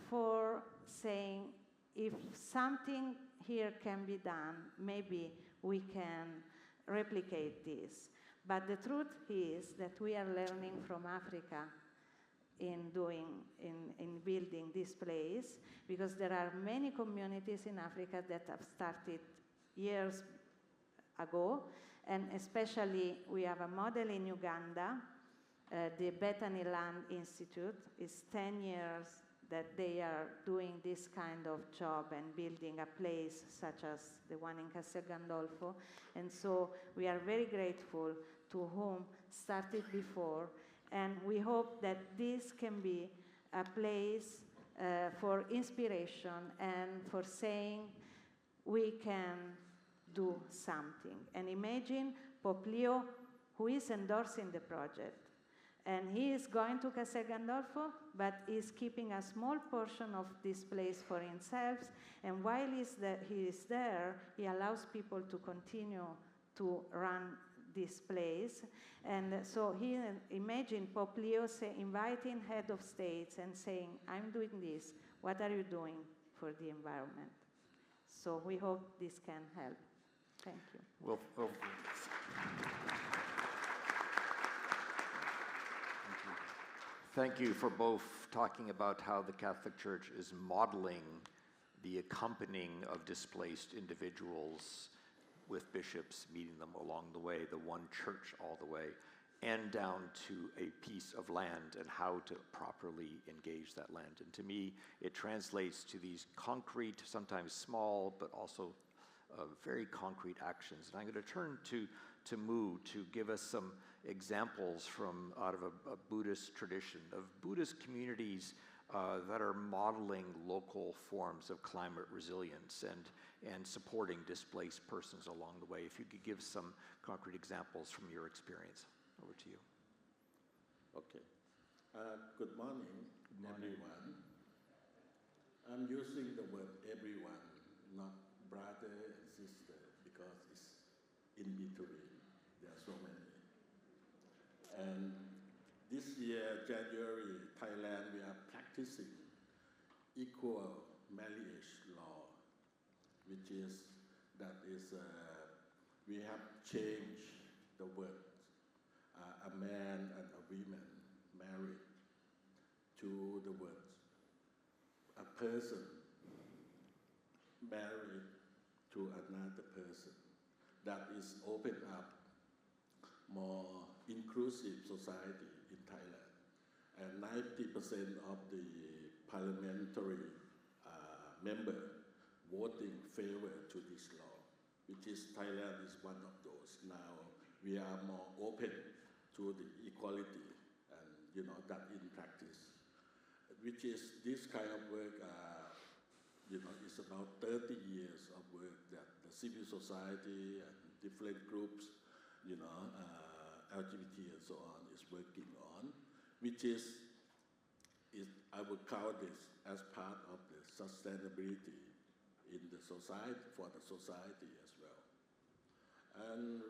for saying if something here can be done, maybe we can replicate this. But the truth is that we are learning from Africa in building this place, because there are many communities in Africa that have started years ago, and especially we have a model in Uganda, the Bethany Land Institute is 10 years that they are doing this kind of job and building a place such as the one in Castel Gandolfo. And so we are very grateful to whom started before, and we hope that this can be a place for inspiration and for saying we can do something. And imagine Pope Leo, who is endorsing the project. And he is going to Castel Gandolfo, but is keeping a small portion of this place for himself. And while he is there, he allows people to continue to run this place. And so imagine Pope Leo inviting head of states and saying, I'm doing this. What are you doing for the environment? So we hope this can help. Thank you. Well, thank you for both talking about how the Catholic Church is modeling the accompanying of displaced individuals with bishops meeting them along the way, the one church all the way, and down to a piece of land and how to properly engage that land. And to me, it translates to these concrete, sometimes small, but also very concrete actions. And I'm going to turn to Mu to give us some examples from out of a Buddhist tradition, of Buddhist communities that are modeling local forms of climate resilience and supporting displaced persons along the way. If you could give some concrete examples from your experience. Over to you. Okay. Good morning, everyone. I'm using the word everyone, not brother and sister, because it's in between. There are so many. And this year, January, Thailand, we are practicing equal marriage law, which is, we have changed the word, a man and a woman married, to the words, a person married to another person. That is open up more inclusive society in Thailand. And 90% of the parliamentary member voting favor to this law, which is Thailand is one of those. Now we are more open to the equality and that in practice, which is this kind of work, it's about 30 years of work that the civil society and different groups, LGBT and so on, is working on, which is I would count this as part of the sustainability in the society, for the society as well. And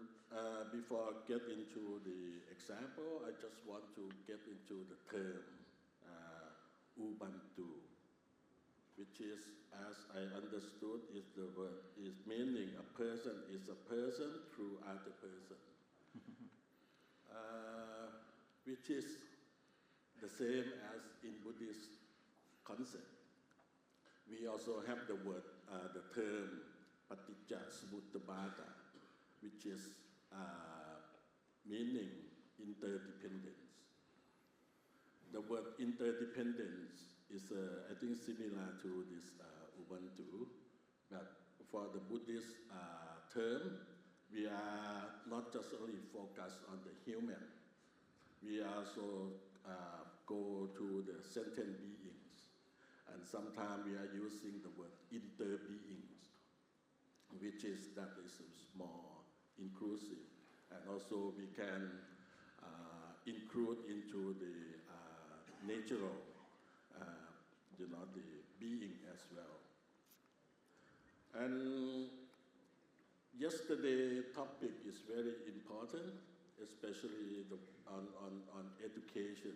before I get into the example, I just want to get into the term Ubuntu, which is, as I understood, is meaning a person is a person through other person, which is the same as in Buddhist concept. We also have the word, the term Paticca Samuttabhata, which is meaning interdependence. The word interdependence is, I think, similar to this Ubuntu, but for the Buddhist term, we are not just only focused on the human, we also go to the sentient beings, and sometimes we are using the word interbeings, which is more inclusive, and also we can include into the natural, the being as well. And yesterday topic is very important, especially on education,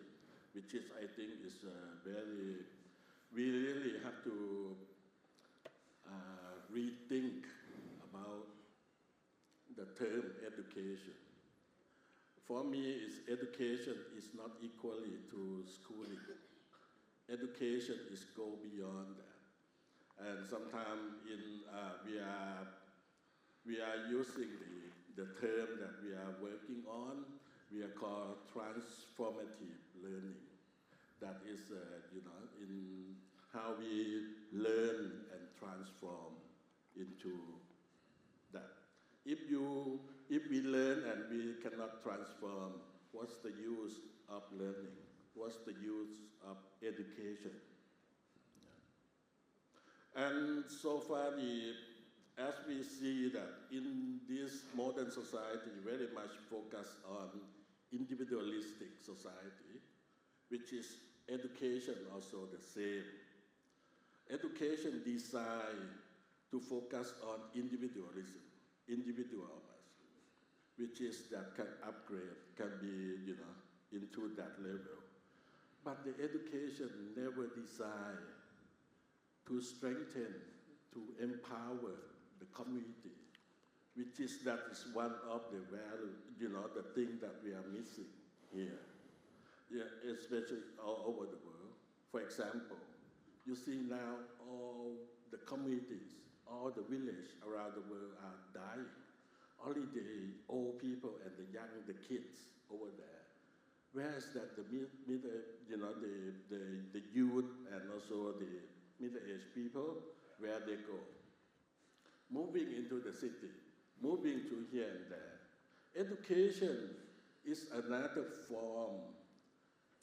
which is, I think, is we really have to rethink about the term education. For me, education is not equally to schooling. Education is go beyond that. And sometimes we are using the term that we are working on, we are called transformative learning. that is, in how we learn and transform into that. If we learn and we cannot transform, what's the use of learning? What's the use of education? Yeah. And so far, as we see that in this modern society, very much focused on individualistic society, which is education also the same. Education designed to focus on individualism, individualism, which is that can upgrade, can be, into that level. But the education never designed to strengthen, to empower the community, which is one of the value, the thing that we are missing here, yeah, especially all over the world. For example, you see now all the communities, all the villages around the world are dying. Only the old people and the kids over there. Whereas that the youth and also the middle-aged people, where they go? Moving into the city, moving to here and there. Education is another form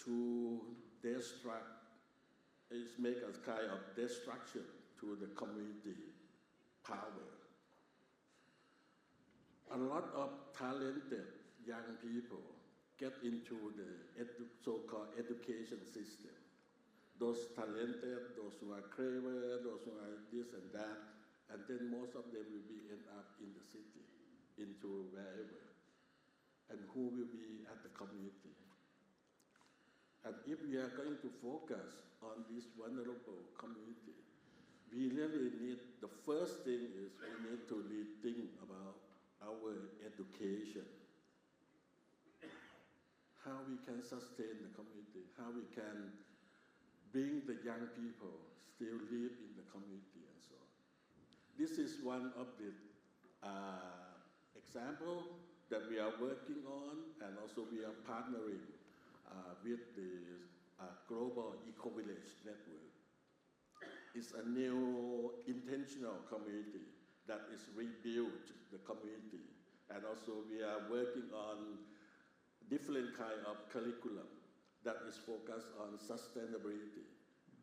to make a kind of destruction to the community power. A lot of talented young people get into the so-called education system. Those talented, those who are clever, those who are this and that, and then most of them will end up in the city, into wherever. And who will be at the community? And if we are going to focus on this vulnerable community, we really need, the first thing is we need to rethink about our education. How we can sustain the community, how we can bring the young people still live in the community and so on. This is one of the examples that we are working on, and also we are partnering with the Global Eco-Village Network. It's a new intentional community that is rebuilt the community. And also we are working on different kind of curriculum that is focused on sustainability.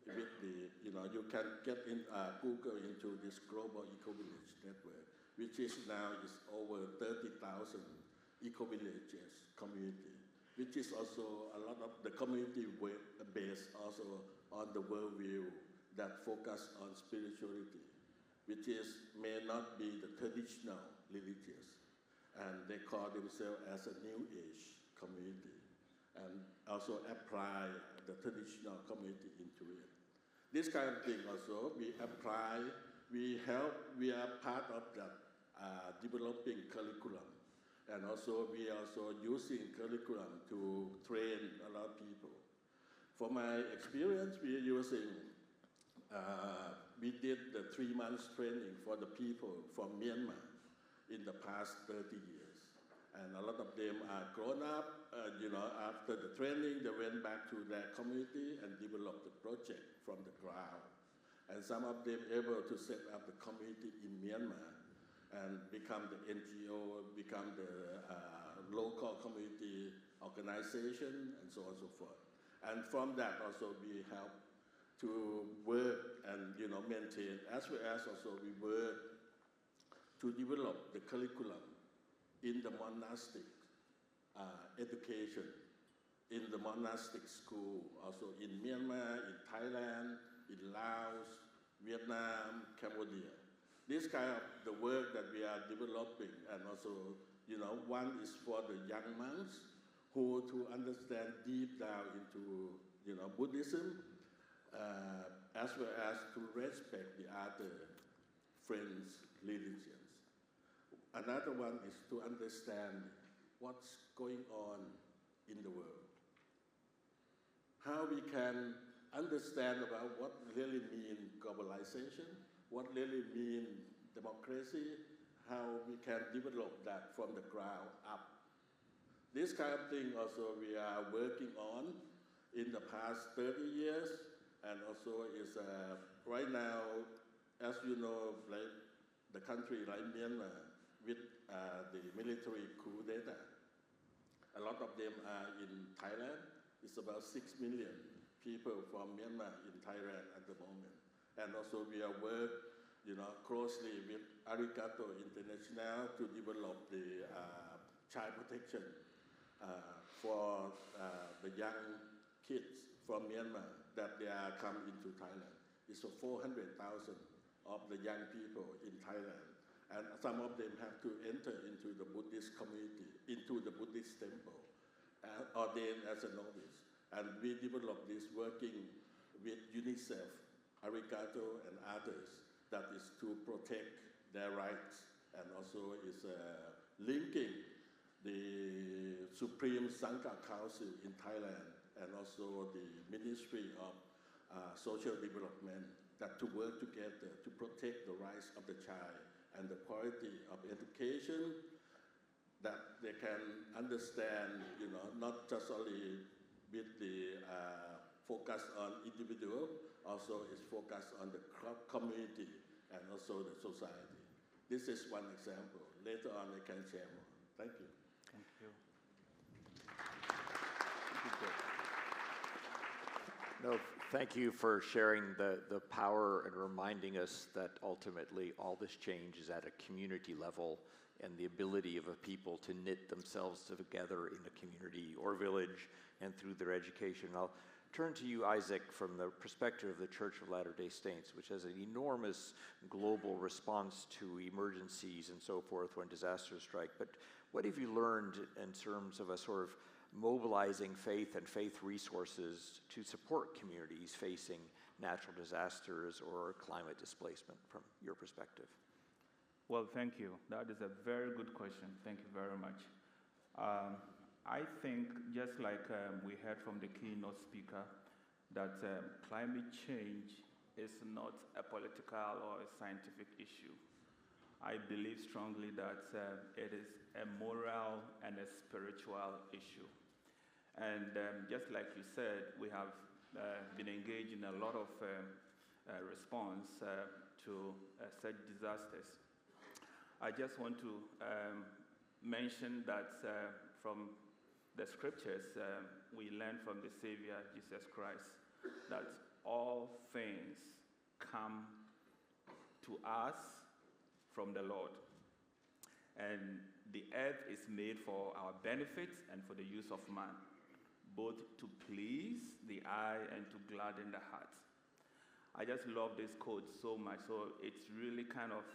With the, you can get in Google into this Global Eco-Village Network, which is now over 30,000 eco-villages community, which is also a lot of the community based also on the worldview that focus on spirituality, which may not be the traditional religious, and they call themselves as a New Age community, and also apply the traditional community into it. This kind of thing also, we apply, we help, we are part of that developing curriculum. And also, we are also using curriculum to train a lot of people. For my experience, we are using, we did the 3 months training for the people from Myanmar in the past 30 years. And a lot of them are grown up, after the training, they went back to their community and developed the project from the ground. And some of them able to set up the community in Myanmar and become the NGO, become the local community organization, and so on and so forth. And from that also we help to work and maintain, as well as also we work to develop the curriculum in the monastic education, in the monastic school, also in Myanmar, in Thailand, in Laos, Vietnam, Cambodia. This kind of the work that we are developing, and also, one is for the young monks who to understand deep down into, Buddhism, as well as to respect the other friends' religions. Another one is to understand what's going on in the world. How we can understand about what really means globalization, what really means democracy, how we can develop that from the ground up. This kind of thing also we are working on, in the past 30 years, and also is right now, as you know, like the country like Myanmar with the military coup d'etat. A lot of them are in Thailand. It's about 6 million people from Myanmar in Thailand at the moment. And also we are work, closely with Arigato International to develop the child protection for the young kids from Myanmar that they are come into Thailand. It's 400,000 of the young people in Thailand. And some of them have to enter into the Buddhist community, into the Buddhist temple, ordained as a novice. And we developed this working with UNICEF, Arigato, and others, that is to protect their rights, and also is linking the Supreme Sangha Council in Thailand and also the Ministry of Social Development, that to work together to protect the rights of the child and the quality of education, that they can understand, not just only with the focus on individual, also is focused on the community and also the society. This is one example. Later on, I can share more. Thank you. Thank you. No, thank you for sharing the power and reminding us that ultimately all this change is at a community level, and the ability of a people to knit themselves together in a community or village and through their education. I'll turn to you, Isaac, from the perspective of the Church of Latter-day Saints, which has an enormous global response to emergencies and so forth when disasters strike. But what have you learned in terms of a sort of mobilizing faith and faith resources to support communities facing natural disasters or climate displacement from your perspective? Well, thank you. That is a very good question. Thank you very much. I think, just like we heard from the keynote speaker, that climate change is not a political or a scientific issue. I believe strongly that it is a moral and a spiritual issue. And just like you said, we have been engaged in a lot of response to such disasters. I just want to mention that from the scriptures, we learn from the Savior, Jesus Christ, that all things come to us from the Lord. And the earth is made for our benefit and for the use of man, both to please the eye and to gladden the heart. I just love this quote so much. So it's really kind of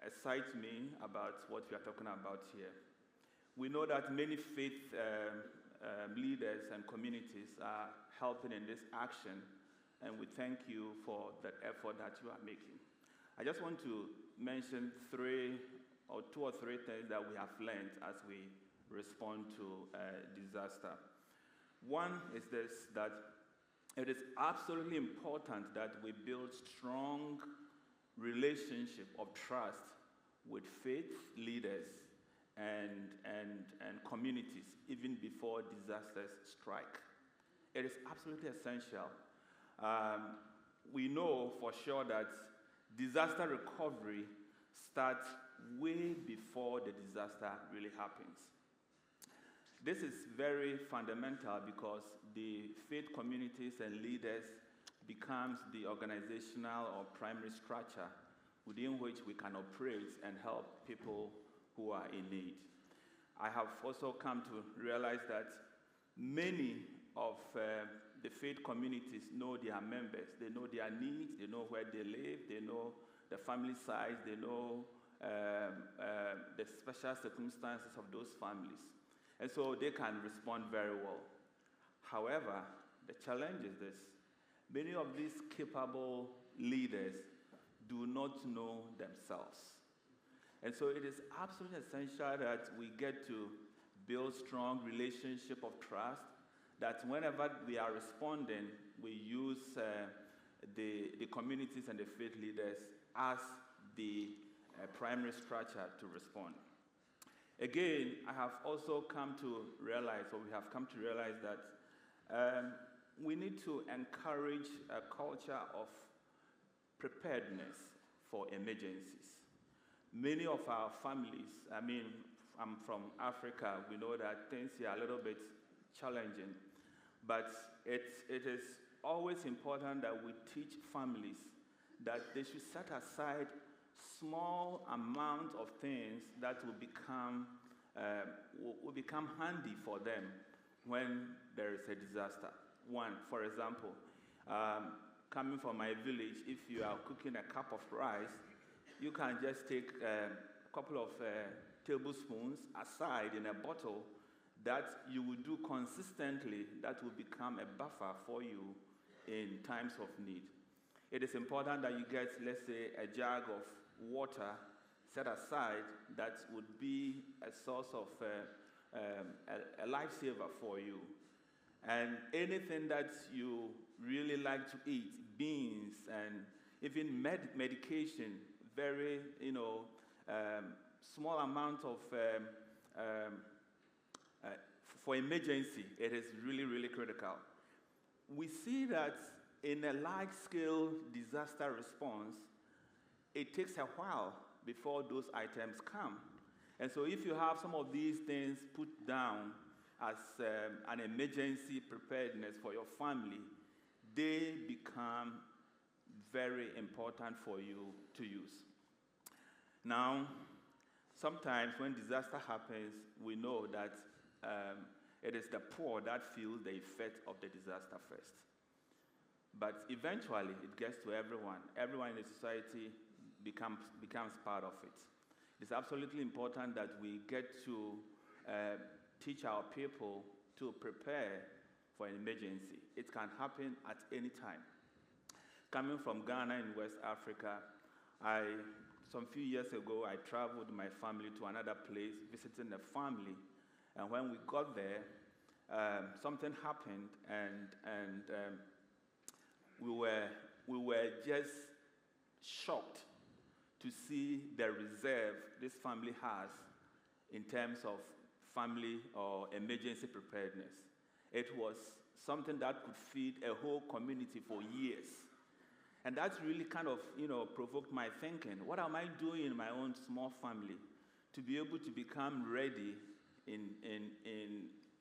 excites me about what we are talking about here. We know that many faith leaders and communities are helping in this action, and we thank you for the effort that you are making. I just want to mention two or three things that we have learned as we respond to disaster. One is this, that it is absolutely important that we build strong relationship of trust with faith leaders and communities even before disasters strike. It is absolutely essential. We know for sure that disaster recovery starts way before the disaster really happens. This is very fundamental because the faith communities and leaders becomes the organizational or primary structure within which we can operate and help people who are in need. I have also come to realize that many of the faith communities know their members. They know their needs, they know where they live, they know the family size, they know the special circumstances of those families. And so they can respond very well. However, the challenge is this. Many of these capable leaders do not know themselves. And so it is absolutely essential that we get to build strong relationship of trust, that whenever we are responding, we use the communities and the faith leaders as the primary structure to respond. Again, I have also come to realize, or we have come to realize that we need to encourage a culture of preparedness for emergencies. Many of our families, I mean, I'm from Africa, we know that things here are a little bit challenging, but it is always important that we teach families that they should set aside small amount of things that will become handy for them when there is a disaster. One, for example, coming from my village, if you are cooking a cup of rice, you can just take a couple of tablespoons aside in a bottle that you will do consistently that will become a buffer for you in times of need. It is important that you get, let's say, a jug of water set aside that would be a source of a lifesaver for you. And anything that you really like to eat, beans and even medication, very, small amount of, for emergency, it is really, really critical. We see that in a large-scale disaster response, it takes a while before those items come. And so if you have some of these things put down as an emergency preparedness for your family, they become very important for you to use. Now, sometimes when disaster happens, we know that it is the poor that feel the effect of the disaster first. But eventually, it gets to everyone. Everyone in the society becomes part of it. It's absolutely important that we get to teach our people to prepare for an emergency. It can happen at any time. Coming from Ghana in West Africa, some few years ago, I traveled with my family to another place, visiting a family. And when we got there, something happened, and we were just shocked to see the reserve this family has in terms of family or emergency preparedness. It was something that could feed a whole community for years. And that's really kind of, provoked my thinking. What am I doing in my own small family to be able to become ready in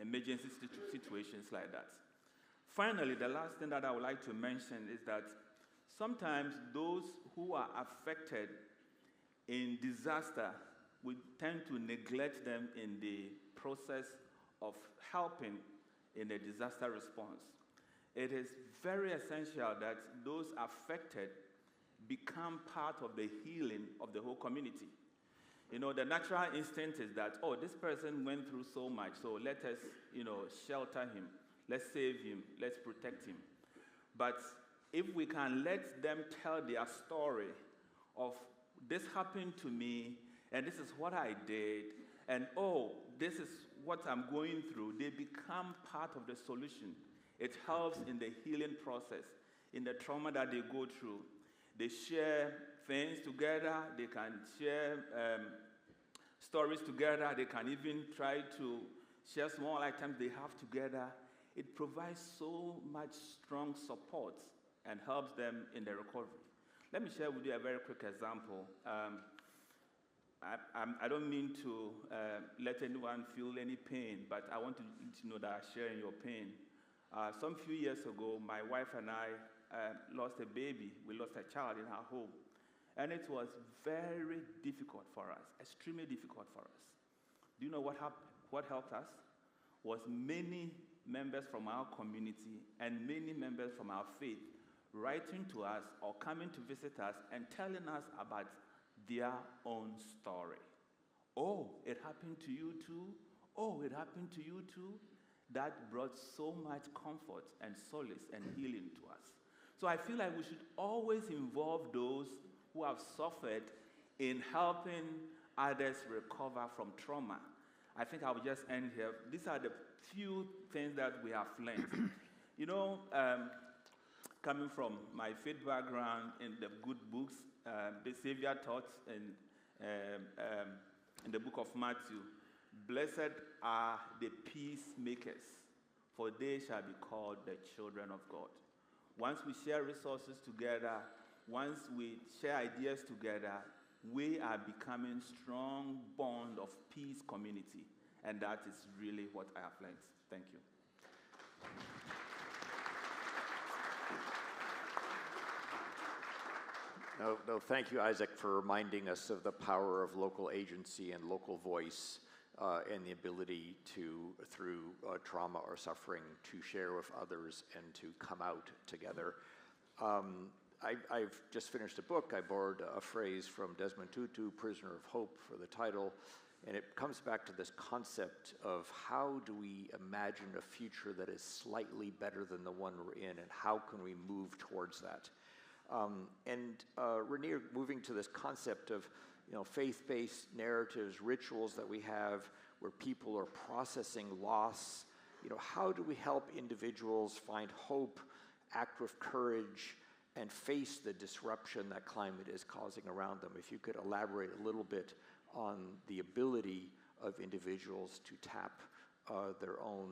emergency situations like that? Finally, the last thing that I would like to mention is that sometimes those who are affected in disaster, we tend to neglect them in the process of helping in a disaster response. It is very essential that those affected become part of the healing of the whole community. The natural instinct is that, this person went through so much, so let us, shelter him. Let's save him. Let's protect him. But if we can let them tell their story of this happened to me, and this is what I did, and this is what I'm going through, they become part of the solution. It helps in the healing process, in the trauma that they go through. They share things together. They can share stories together. They can even try to share small items they have together. It provides so much strong support and helps them in their recovery. Let me share with you a very quick example. I don't mean to let anyone feel any pain, but I want to know that I share in your pain. Some few years ago, my wife and I lost a baby. We lost a child in our home. And it was very difficult for us, extremely difficult for us. Do you know what happened? What helped us? Was many members from our community and many members from our faith writing to us or coming to visit us and telling us about their own story. Oh, it happened to you too? Oh, it happened to you too? That brought so much comfort and solace and healing to us. So I feel like we should always involve those who have suffered in helping others recover from trauma. I think I will just end here. These are the few things that we have learned. Coming from my faith background in the good books, the Savior taught in the book of Matthew, Blessed are the peacemakers, for they shall be called the children of God. Once we share resources together, once we share ideas together, we are becoming strong bond of peace community. And that is really what I have learned. Thank you. No, thank you, Isaac, for reminding us of the power of local agency and local voice and the ability to, through trauma or suffering, to share with others and to come out together. I've just finished a book. I borrowed a phrase from Desmond Tutu, Prisoner of Hope, for the title, and it comes back to this concept of how do we imagine a future that is slightly better than the one we're in, and how can we move towards that? Rainier, moving to this concept of faith-based narratives, rituals that we have where people are processing loss, how do we help individuals find hope, act with courage, and face the disruption that climate is causing around them? If you could elaborate a little bit on the ability of individuals to tap their own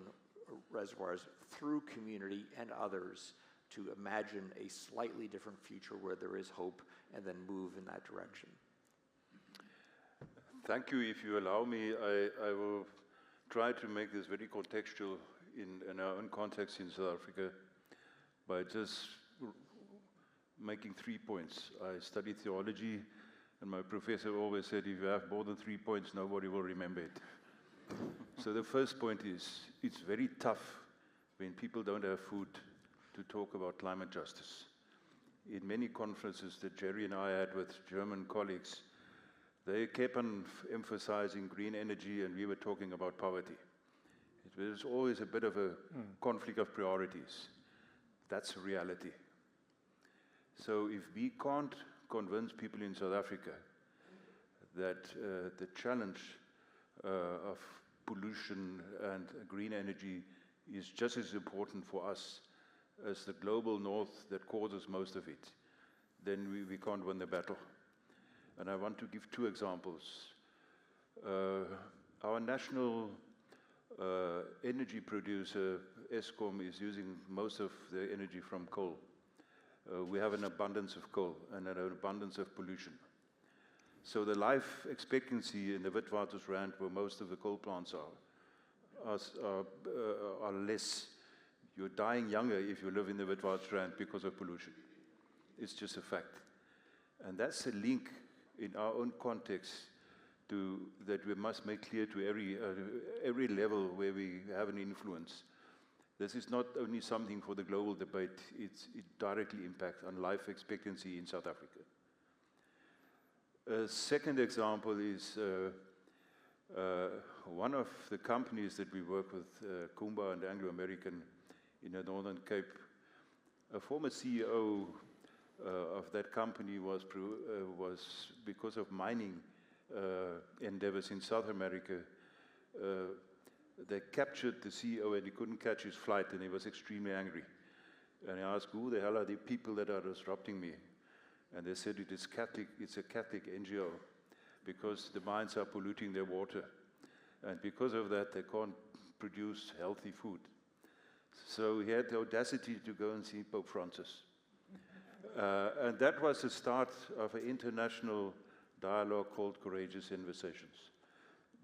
reservoirs through community and others to imagine a slightly different future where there is hope and then move in that direction. Thank you. If you allow me, I will try to make this very contextual in our own context in South Africa by just making 3 points. I studied theology, and my professor always said, if you have more than 3 points, nobody will remember it. So the first point is, it's very tough when people don't have food to talk about climate justice. In many conferences that Jerry and I had with German colleagues, they kept on emphasizing green energy, and we were talking about poverty. It was always a bit of a conflict of priorities. That's a reality. So if we can't convince people in South Africa that the challenge of pollution and green energy is just as important for us as the global north that causes most of it, then we can't win the battle. And I want to give 2 examples. Our national energy producer, Eskom, is using most of the energy from coal. We have an abundance of coal and an abundance of pollution. So the life expectancy in the Witwatersrand, where most of the coal plants are less. You're dying younger if you live in the Witwatersrand because of pollution. It's just a fact. And that's a link in our own context that we must make clear to every level where we have an influence. This is not only something for the global debate, it directly impacts on life expectancy in South Africa. A second example is one of the companies that we work with, Kumba and Anglo American in the Northern Cape. A former CEO of that company was because of mining endeavors in South America, they captured the CEO and he couldn't catch his flight, and he was extremely angry. And he asked, who the hell are the people that are disrupting me? And they said it's a Catholic NGO, because the mines are polluting their water. And because of that, they can't produce healthy food. So he had the audacity to go and see Pope Francis. And that was the start of an international dialogue called Courageous Conversations,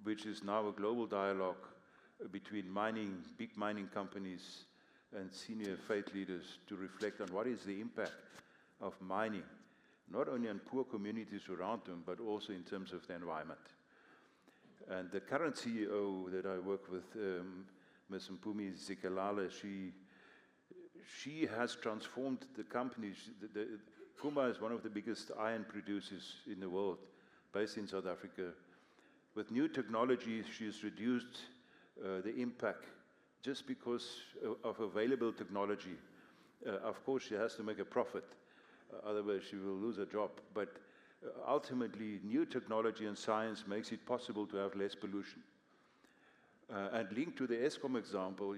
which is now a global dialogue between big mining companies and senior faith leaders to reflect on what is the impact of mining, not only on poor communities around them, but also in terms of the environment. And the current CEO that I work with, Ms. Mpumi Zikalala, she has transformed the company. Kumba is one of the biggest iron producers in the world, based in South Africa. With new technology, she's reduced the impact just because of available technology. Of course, she has to make a profit, otherwise she will lose her job. But ultimately, new technology and science makes it possible to have less pollution. And linked to the Eskom example,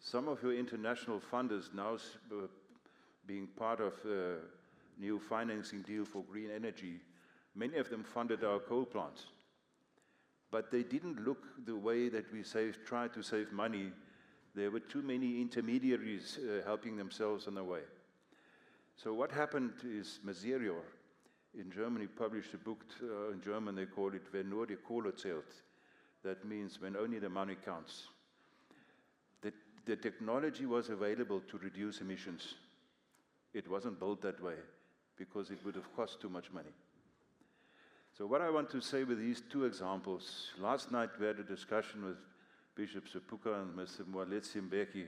some of your international funders now being part of a new financing deal for green energy, many of them funded our coal plants. but they didn't look the way that we tried to save money. There were too many intermediaries helping themselves on the way. So what happened is Mazerior in Germany published a book, in German they call it Wenn nur die Kohle zählt. That means when only the money counts. The technology was available to reduce emissions. It wasn't built that way because it would have cost too much money. So what I want to say with these two examples, last night we had a discussion with Bishop Sepuka and Mr. Mwaletsi Mbeki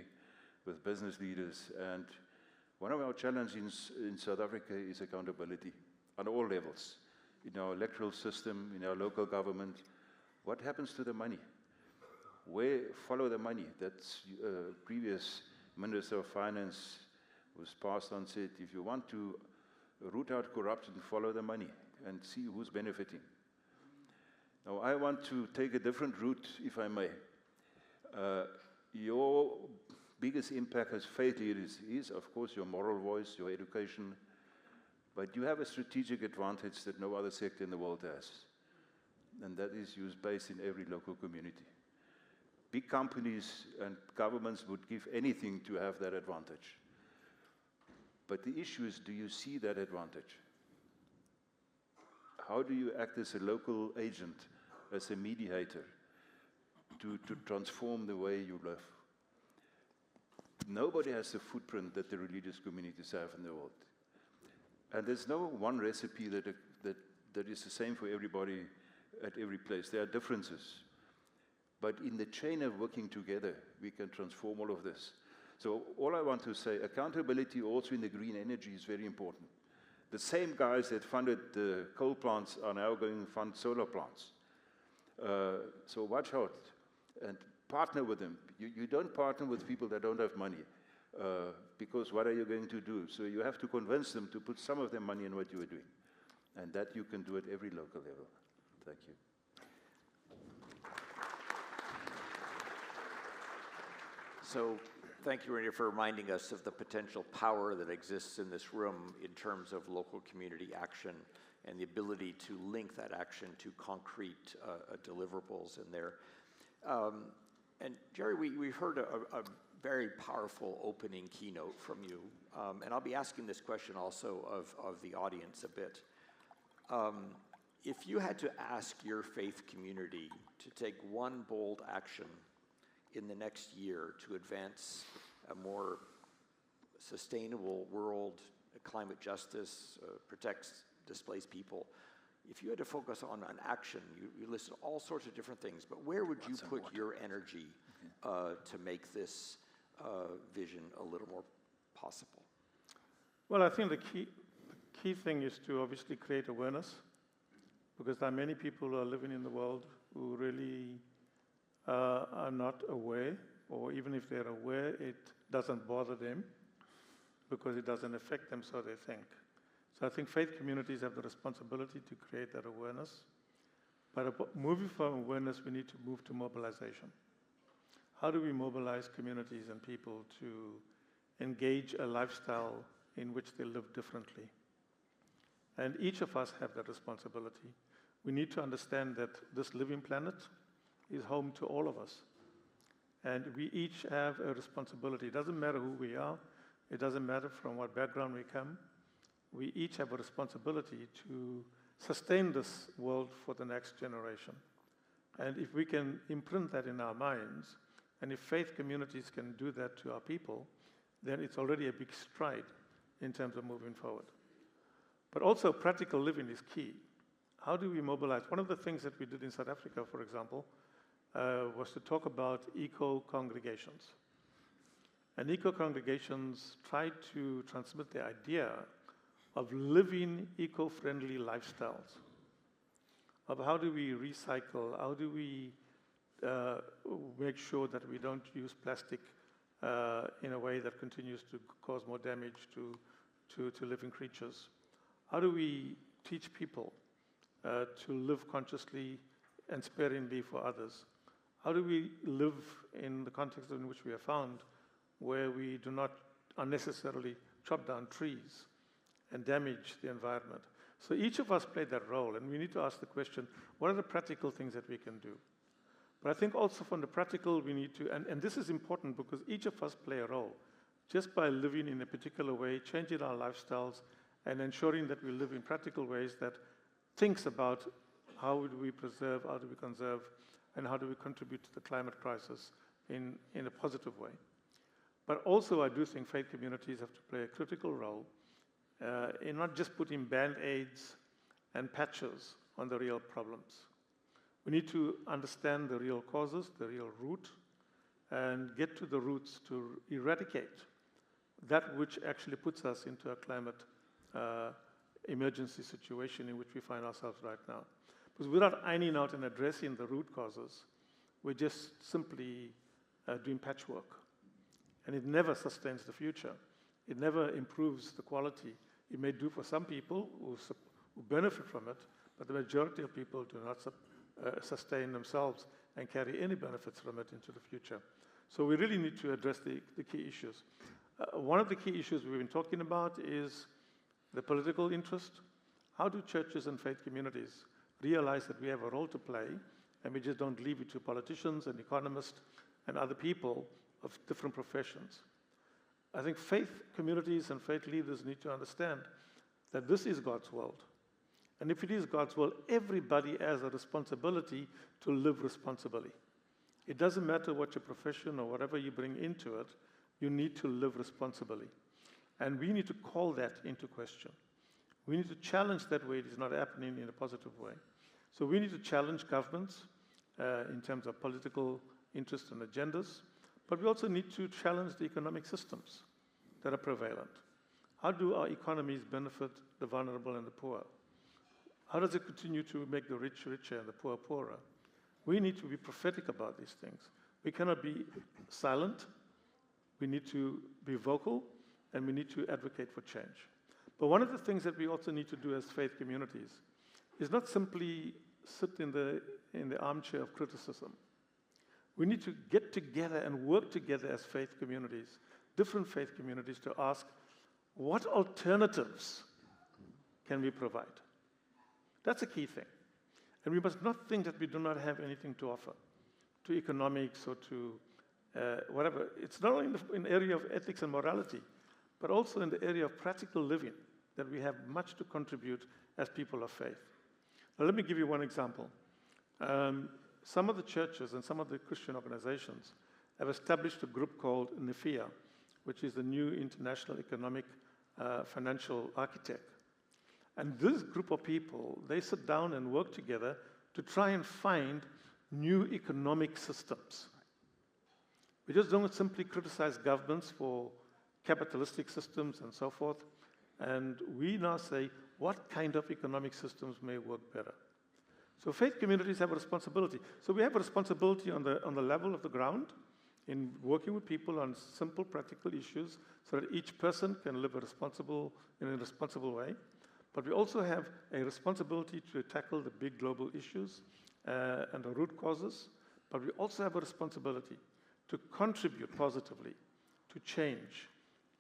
with business leaders, and one of our challenges in South Africa is accountability on all levels, in our electoral system, in our local government. What happens to the money? Where follow the money? That's previous Minister of Finance was passed on, said, if you want to root out corruption, follow the money and see who's benefiting. Now, I want to take a different route, if I may. Your biggest impact as faith leaders is, of course, your moral voice, your education, but you have a strategic advantage that no other sector in the world has, and that is you're based in every local community. Big companies and governments would give anything to have that advantage. But the issue is, do you see that advantage? How do you act as a local agent, as a mediator, to transform the way you live? Nobody has the footprint that the religious communities have in the world. And there's no one recipe that is the same for everybody at every place. There are differences. But in the chain of working together, we can transform all of this. So all I want to say, accountability also in the green energy is very important. The same guys that funded the coal plants are now going to fund solar plants. So watch out and partner with them. You don't partner with people that don't have money, because what are you going to do? So you have to convince them to put some of their money in what you are doing. And that you can do at every local level. Thank you. So thank you, Rainier, for reminding us of the potential power that exists in this room in terms of local community action and the ability to link that action to concrete deliverables in there. And Jerry, we heard a very powerful opening keynote from you, and I'll be asking this question also of the audience a bit. If you had to ask your faith community to take one bold action in the next year to advance a more sustainable world, climate justice, protects displaced people, if you had to focus on an action, you listed all sorts of different things, but where would you put your energy to make this vision a little more possible? Well, I think the key thing is to obviously create awareness, because there are many people who are living in the world who really are not aware, or even if they're aware, it doesn't bother them because it doesn't affect them, so they think. So I think faith communities have the responsibility to create that awareness. But moving from awareness, we need to move to mobilization. How do we mobilize communities and people to engage a lifestyle in which they live differently? And each of us have that responsibility. We need to understand that this living planet is home to all of us. And we each have a responsibility. It doesn't matter who we are. It doesn't matter from what background we come. We each have a responsibility to sustain this world for the next generation. And if we can imprint that in our minds, and if faith communities can do that to our people, then it's already a big stride in terms of moving forward. But also practical living is key. How do we mobilize? One of the things that we did in South Africa, for example, was to talk about eco-congregations. And eco-congregations tried to transmit the idea of living eco-friendly lifestyles, of how do we recycle, how do we make sure that we don't use plastic in a way that continues to cause more damage to living creatures. How do we teach people to live consciously and sparingly for others? How do we live in the context in which we are found, where we do not unnecessarily chop down trees and damage the environment? So each of us played that role, and we need to ask the question, what are the practical things that we can do? But I think also from the practical, we need to, and this is important because each of us play a role. Just by living in a particular way, changing our lifestyles, and ensuring that we live in practical ways that thinks about how do we preserve, how do we conserve, and how do we contribute to the climate crisis in a positive way. But also I do think faith communities have to play a critical role in not just putting band-aids and patches on the real problems. We need to understand the real causes, the real root, and get to the roots to eradicate that which actually puts us into a climate emergency situation in which we find ourselves right now. Because without ironing out and addressing the root causes, we're just simply doing patchwork. And it never sustains the future. It never improves the quality. It may do for some people who benefit from it, but the majority of people do not sustain themselves and carry any benefits from it into the future. So we really need to address the key issues. One of the key issues we've been talking about is the political interest. How do churches and faith communities realize that we have a role to play and we just don't leave it to politicians and economists and other people of different professions? I think faith communities and faith leaders need to understand that this is God's world. And if it is God's world, everybody has a responsibility to live responsibly. It doesn't matter what your profession or whatever you bring into it, you need to live responsibly. And we need to call that into question. We need to challenge that way it is not happening in a positive way. So we need to challenge governments in terms of political interests and agendas, but we also need to challenge the economic systems that are prevalent. How do our economies benefit the vulnerable and the poor? How does it continue to make the rich richer and the poor poorer? We need to be prophetic about these things. We cannot be silent. We need to be vocal, and we need to advocate for change. But one of the things that we also need to do as faith communities is not simply sit in the armchair of criticism. We need to get together and work together as faith communities, different faith communities, to ask, what alternatives can we provide? That's a key thing. And we must not think that we do not have anything to offer to economics or to whatever. It's not only in the area of ethics and morality, but also in the area of practical living that we have much to contribute as people of faith. Now, let me give you one example. Some of the churches and some of the Christian organizations have established a group called NIFIA, which is the New International Economic Financial Architect. And this group of people, they sit down and work together to try and find new economic systems. We just don't simply criticize governments for capitalistic systems and so forth. And we now say, what kind of economic systems may work better? So faith communities have a responsibility. So we have a responsibility on the level of the ground in working with people on simple, practical issues so that each person can live in a responsible way. But we also have a responsibility to tackle the big global issues and the root causes. But we also have a responsibility to contribute positively to change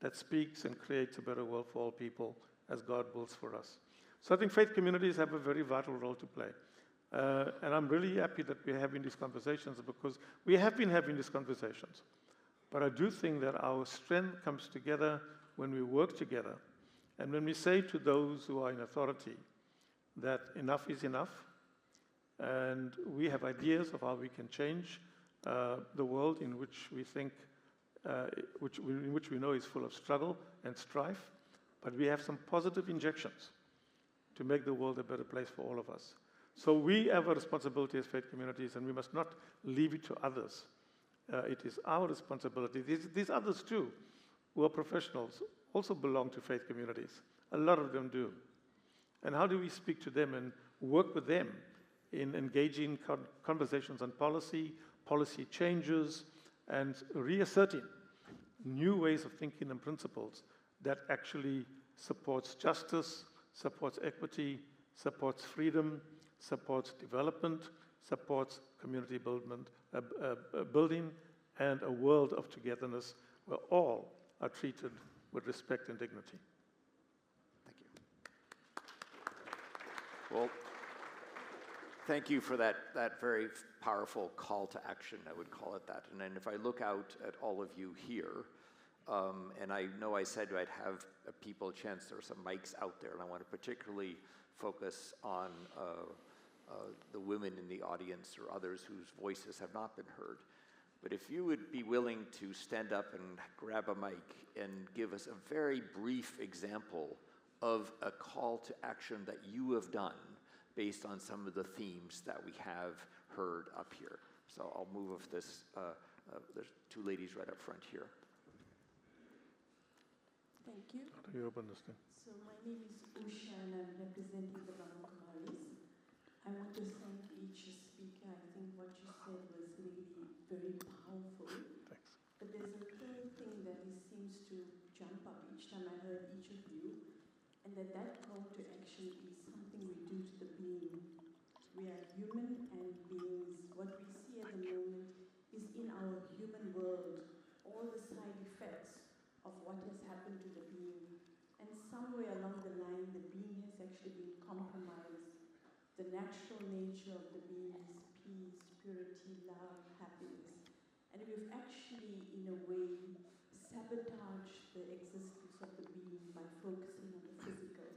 that speaks and creates a better world for all people as God wills for us. So I think faith communities have a very vital role to play. And I'm really happy that we're having these conversations because we have been having these conversations. But I do think that our strength comes together when we work together. And when we say to those who are in authority that enough is enough, and we have ideas of how we can change the world in which we think, in which we know is full of struggle and strife, but we have some positive injections to make the world a better place for all of us. So we have a responsibility as faith communities, and we must not leave it to others. It is our responsibility. These others too, who are professionals, also belong to faith communities. A lot of them do. And how do we speak to them and work with them in engaging conversations on policy changes, and reasserting new ways of thinking and principles that actually supports justice, supports equity, supports freedom, supports development, supports community building, and a world of togetherness where all are treated with respect and dignity. Thank you. Well, thank you for that very powerful call to action, I would call it that. And then if I look out at all of you here, and I know I said I'd have people a chance, there are some mics out there, and I want to particularly focus on the women in the audience or others whose voices have not been heard. But if you would be willing to stand up and grab a mic and give us a very brief example of a call to action that you have done based on some of the themes that we have heard up here. So I'll move with this. There's two ladies right up front here. Thank you. How do you open this thing? So my name is Usha and I'm representing the Brahma Kumaris. I want to thank each speaker. I think what you said was really very powerful. Thanks. But there's a third thing that seems to jump up each time I heard each of you, and that call to action is something we do to the being. We are human and beings. What we see at the moment is in our human world, all the side effects of what has happened to the being. And somewhere along the line, the being has actually been compromised. The natural nature of the being is peace, purity, love, happiness. And we've actually, in a way, sabotaged the existence of the being by focusing on the physical.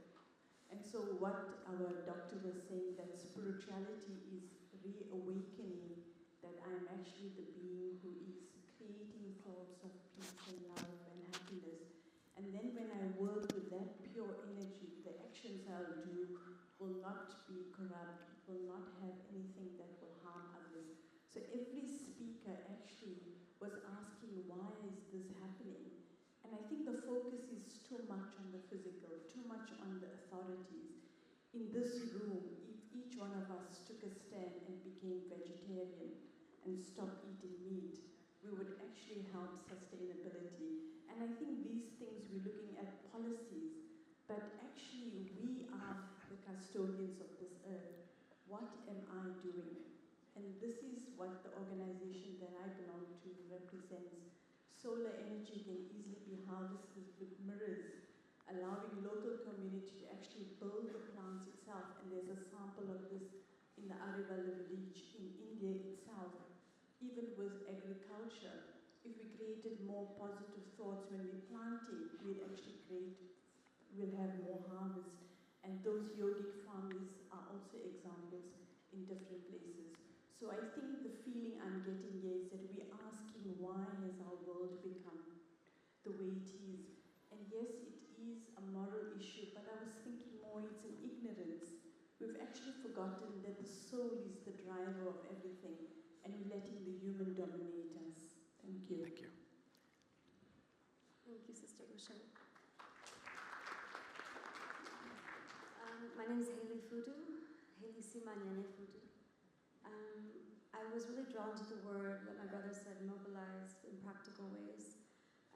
And so what our doctor was saying, that spirituality is reawakening, that I'm actually the being who is creating thoughts of peace and love and happiness. And then when I work with that pure energy, the actions I'll do will not be corrupt, will not have anything that will harm others. So every speaker actually was asking, why is this happening? And I think the focus is too much on the physical, too much on the authorities. In this room, if each one of us took a stand and became vegetarian and stopped eating meat, we would actually help sustainability. And I think these things, we're looking at policies, but actually we are the custodians of this earth. What am I doing? And this is what the organization that I belong to represents. Solar energy can easily be harvested with mirrors, allowing local community to actually build the plants itself. And there's a sample of this in the Arival village in India itself. Even with agriculture, if we created more positive thoughts when we're planting, we'll have more harvest. And those yogic farmers are also examples in different places. So I think the feeling I'm getting here is that we're asking, why has our world become the way it is? And yes, it is a moral issue, but I was thinking more it's an ignorance. We've actually forgotten that the soul is the driver of everything, and we're letting the human dominate us. Thank you. Thank you. Thank you, Sister Usha. My name is Haley Fudu, Haley Simanyane Fudu. I was really drawn to the word that my brother said, mobilized in practical ways.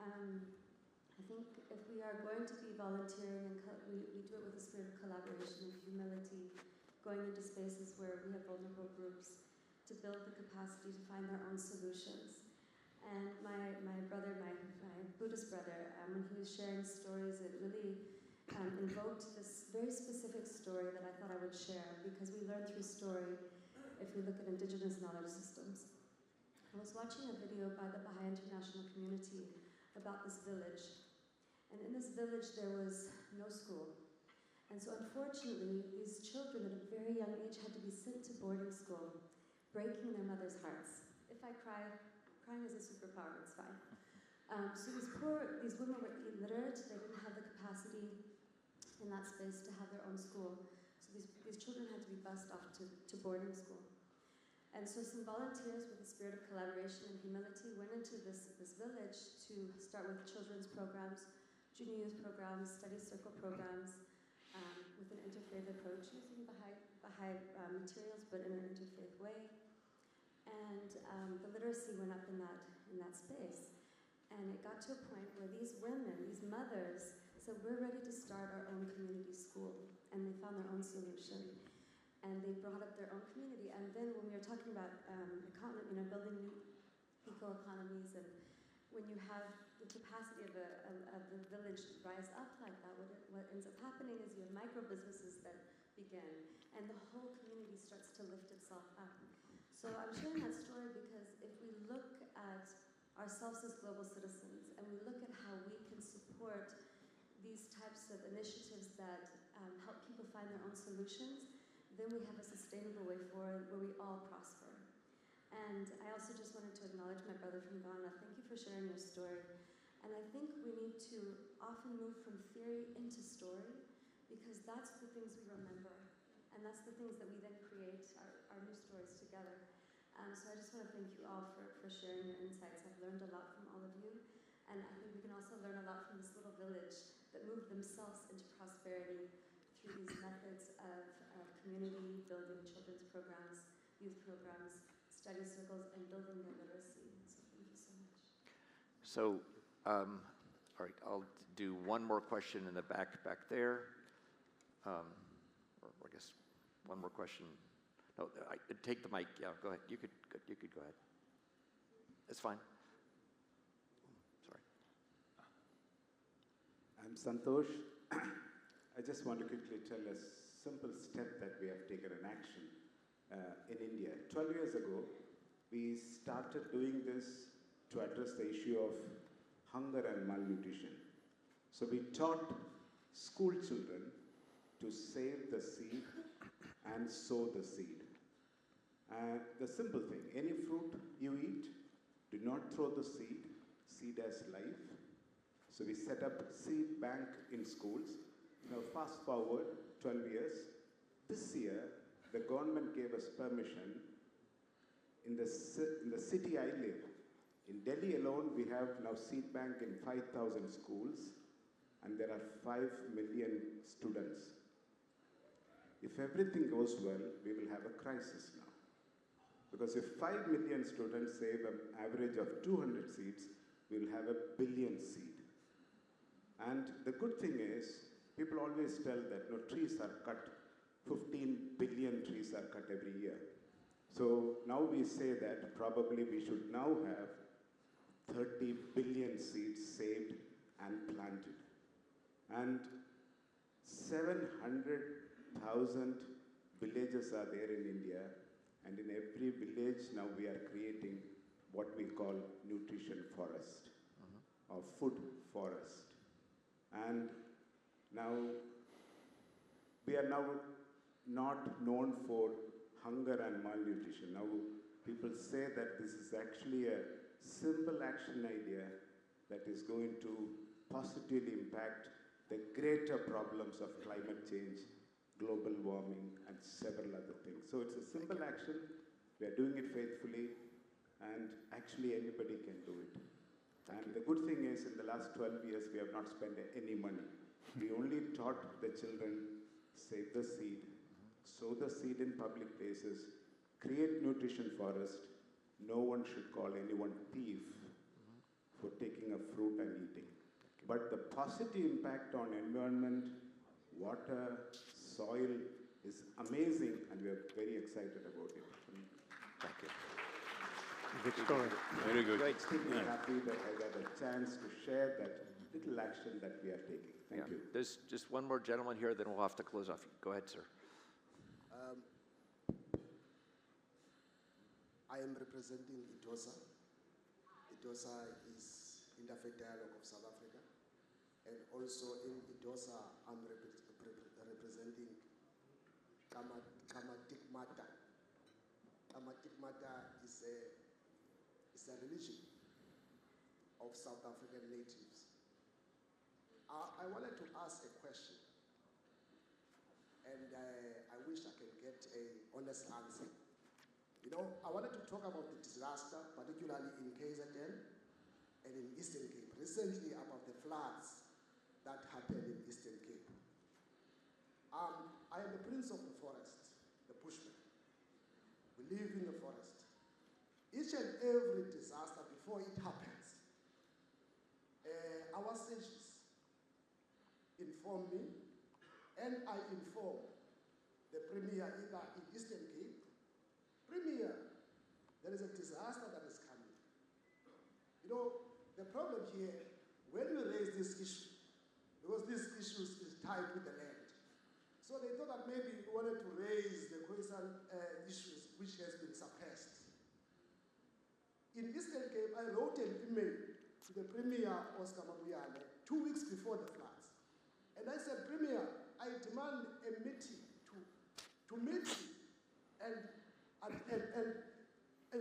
I think if we are going to be volunteering, and we do it with a spirit of collaboration and humility, going into spaces where we have vulnerable groups to build the capacity to find their own solutions. And my brother, my Buddhist brother, when he was sharing stories, it really invoked this very specific story that I thought I would share, because we learn through story if we look at indigenous knowledge systems. I was watching a video by the Baha'i International Community about this village. And in this village, there was no school. And so unfortunately, these children at a very young age had to be sent to boarding school, breaking their mother's hearts. If I cry, crying is a superpower, it's fine. So these women were illiterate, they didn't have the capacity in that space to have their own school. So these children had to be bussed off to boarding school. And so some volunteers with a spirit of collaboration and humility went into this village to start with children's programs, junior youth programs, study circle programs, with an interfaith approach using Baha'i materials, but in an interfaith way. And the literacy went up in that space. And it got to a point where these women, these mothers, said, we're ready to start our own community school. And they found their own solution. And they brought up their own community. And then when we were talking about building new eco-economies, and when you have the capacity of the village rise up like that, what ends up happening is you have micro-businesses that begin, and the whole community starts to lift itself up. So I'm sharing that story because if we look at ourselves as global citizens and we look at how we can support these types of initiatives that help people find their own solutions, then we have a sustainable way forward where we all prosper. And I also just wanted to acknowledge my brother from Ghana. Thank you for sharing your story. And I think we need to often move from theory into story, because that's the things we remember. And that's the things that we then create our new stories together. So I just want to thank you all for sharing your insights. I've learned a lot from all of you. And I think we can also learn a lot from this little village that moved themselves into prosperity through these methods of community building, children's programs, youth programs, study circles, and building their literacy. So thank you so much. So, all right, I'll do one more question in the back there. Or I guess one more question. No, take the mic. Yeah, go ahead. You could go ahead. It's fine. Sorry. I'm Santosh. I just want to quickly tell a simple step that we have taken in action in India. 12 years ago, we started doing this to address the issue of hunger and malnutrition. So we taught school children to save the seed and sow the seed. The simple thing, any fruit you eat, do not throw the seed. Seed has life. So we set up seed bank in schools. Now fast forward 12 years. This year, the government gave us permission in the city I live. In Delhi alone, we have now seed bank in 5,000 schools, and there are 5 million students. If everything goes well, we will have a crisis now. Because if 5 million students save an average of 200 seeds, we will have 1 billion seed. And the good thing is, people always tell that no, trees are cut, 15 billion trees are cut every year. So now we say that probably we should now have 30 billion seeds saved and planted. And 700,000 villages are there in India, and in every village now we are creating what we call nutrition forest, or food forest. And now we are now not known for hunger and malnutrition. Now people say that this is actually a simple action idea that is going to positively impact the greater problems of climate change, global warming, and several other things. So it's a simple action. We are doing it faithfully, and actually anybody can do it. And the good thing is, in the last 12 years, we have not spent any money. We only taught the children, save the seed, sow the seed in public places, create nutrition forest. No one should call anyone thief for taking a fruit and eating. But the positive impact on environment, water, soil is amazing, and we are very excited about it. Thank you. Good story. Very good. I'm extremely happy that I got a chance to share that little action that we are taking. Thank you. There's just one more gentleman here, then we'll have to close off. Go ahead, sir. I am representing IDOSA. IDOSA is Interfaith Dialogue of South Africa. And also in IDOSA, I'm representing Kamatikmata. Kamatikmata is a religion of South African natives. I wanted to ask a question, and I wish I can get an honest answer. You know, I wanted to talk about the disaster, particularly in KZN and in Eastern Cape. Recently, about the floods that happened in Eastern Cape. I am the prince of the forest, the bushman. We live in the forest. Each and every disaster, before it happens, our sages inform me, and I inform the premier either in Eastern Cape. Premier, there is a disaster that is coming. You know, the problem here, when we raise this issue, because this issue is tied with the land, so they thought that maybe we wanted to raise the Khoisan issues which has been suppressed. In Eastern Cape, I wrote an email to the Premier, Oscar Mabuyane, 2 weeks before the floods. And I said, Premier, I demand a meeting to meet you and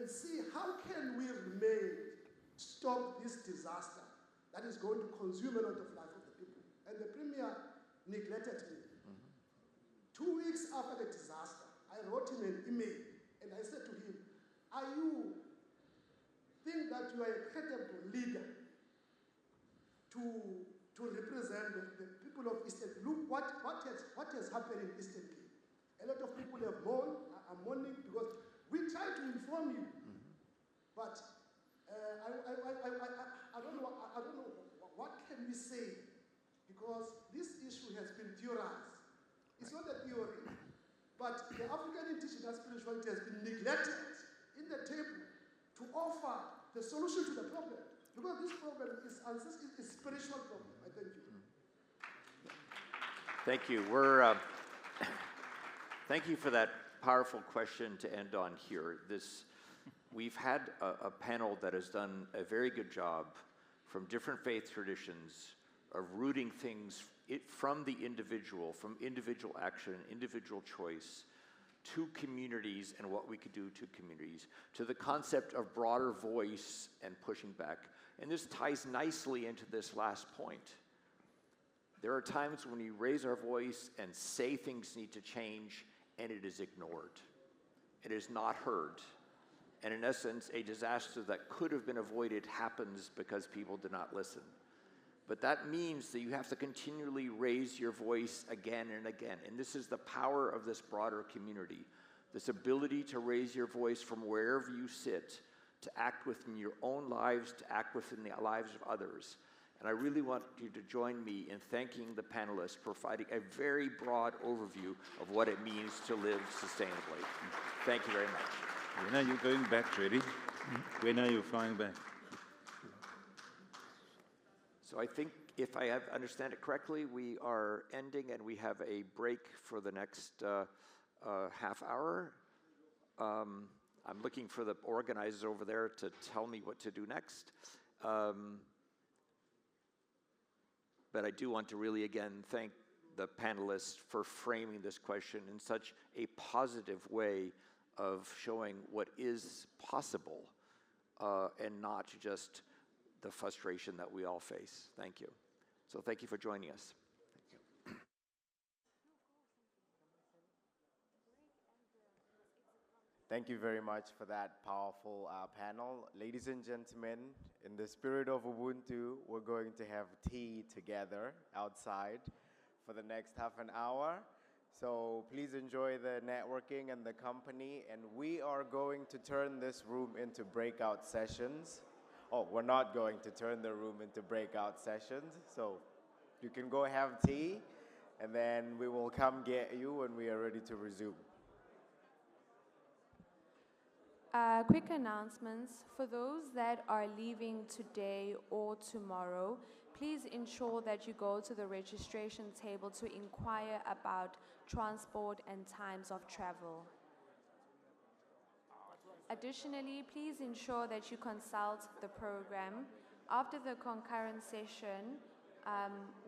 see how can we stop this disaster that is going to consume a lot of life of the people. And the Premier neglected me. 2 weeks after the disaster, I wrote him an email and I said to him, are you think that you are a credible leader to represent the people of Eastern Cape? Look what has happened in Eastern Cape. A lot of people have mourned, are mourning because we try to inform you, but I don't know what can we say, because this issue has been theorized. It's not a theory, but the African indigenous spirituality has been neglected in the table to offer the solution to the problem, because this problem is a spiritual problem. I thank you. Thank you. Thank you for that powerful question to end on here. We've had a panel that has done a very good job from different faith traditions of rooting things from the individual, from individual action, individual choice, to communities and what we could do to communities, to the concept of broader voice and pushing back. And this ties nicely into this last point. There are times when we raise our voice and say things need to change, and it is ignored. It is not heard. And in essence, a disaster that could have been avoided happens because people did not listen. But that means that you have to continually raise your voice again and again. And this is the power of this broader community, this ability to raise your voice from wherever you sit, to act within your own lives, to act within the lives of others. And I really want you to join me in thanking the panelists for providing a very broad overview of what it means to live sustainably. Thank you very much. When are you going back, Jerry? When are you flying back? So I think, if I understand it correctly, we are ending and we have a break for the next half hour. I'm looking for the organizers over there to tell me what to do next. But I do want to really, again, thank the panelists for framing this question in such a positive way of showing what is possible and not just the frustration that we all face. Thank you. So thank you for joining us. Thank you. Thank you very much for that powerful panel. Ladies and gentlemen, in the spirit of Ubuntu, we're going to have tea together outside for the next half an hour. So please enjoy the networking and the company. And we are going to turn this room into breakout sessions. Oh, we're not going to turn the room into breakout sessions. So you can go have tea, and then we will come get you when we are ready to resume. Quick announcements. For those that are leaving today or tomorrow, please ensure that you go to the registration table to inquire about transport and times of travel. Additionally, please ensure that you consult the program. After the concurrent session,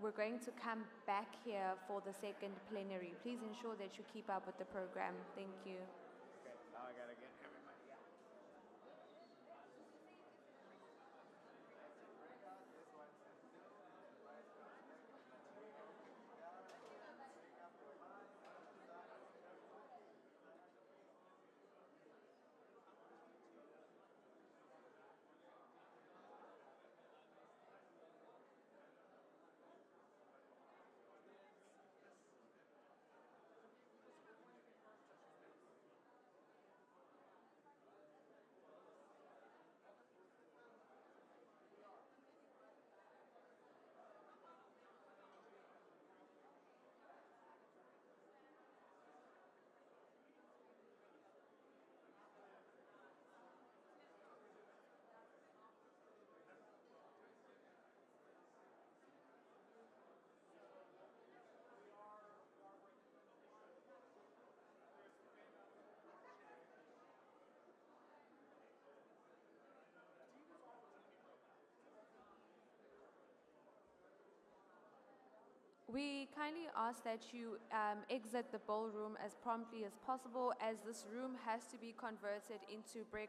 we're going to come back here for the second plenary. Please ensure that you keep up with the program. Thank you. Okay, now I gotta get everybody. Yeah. We kindly ask that you exit the ballroom as promptly as possible, as this room has to be converted into break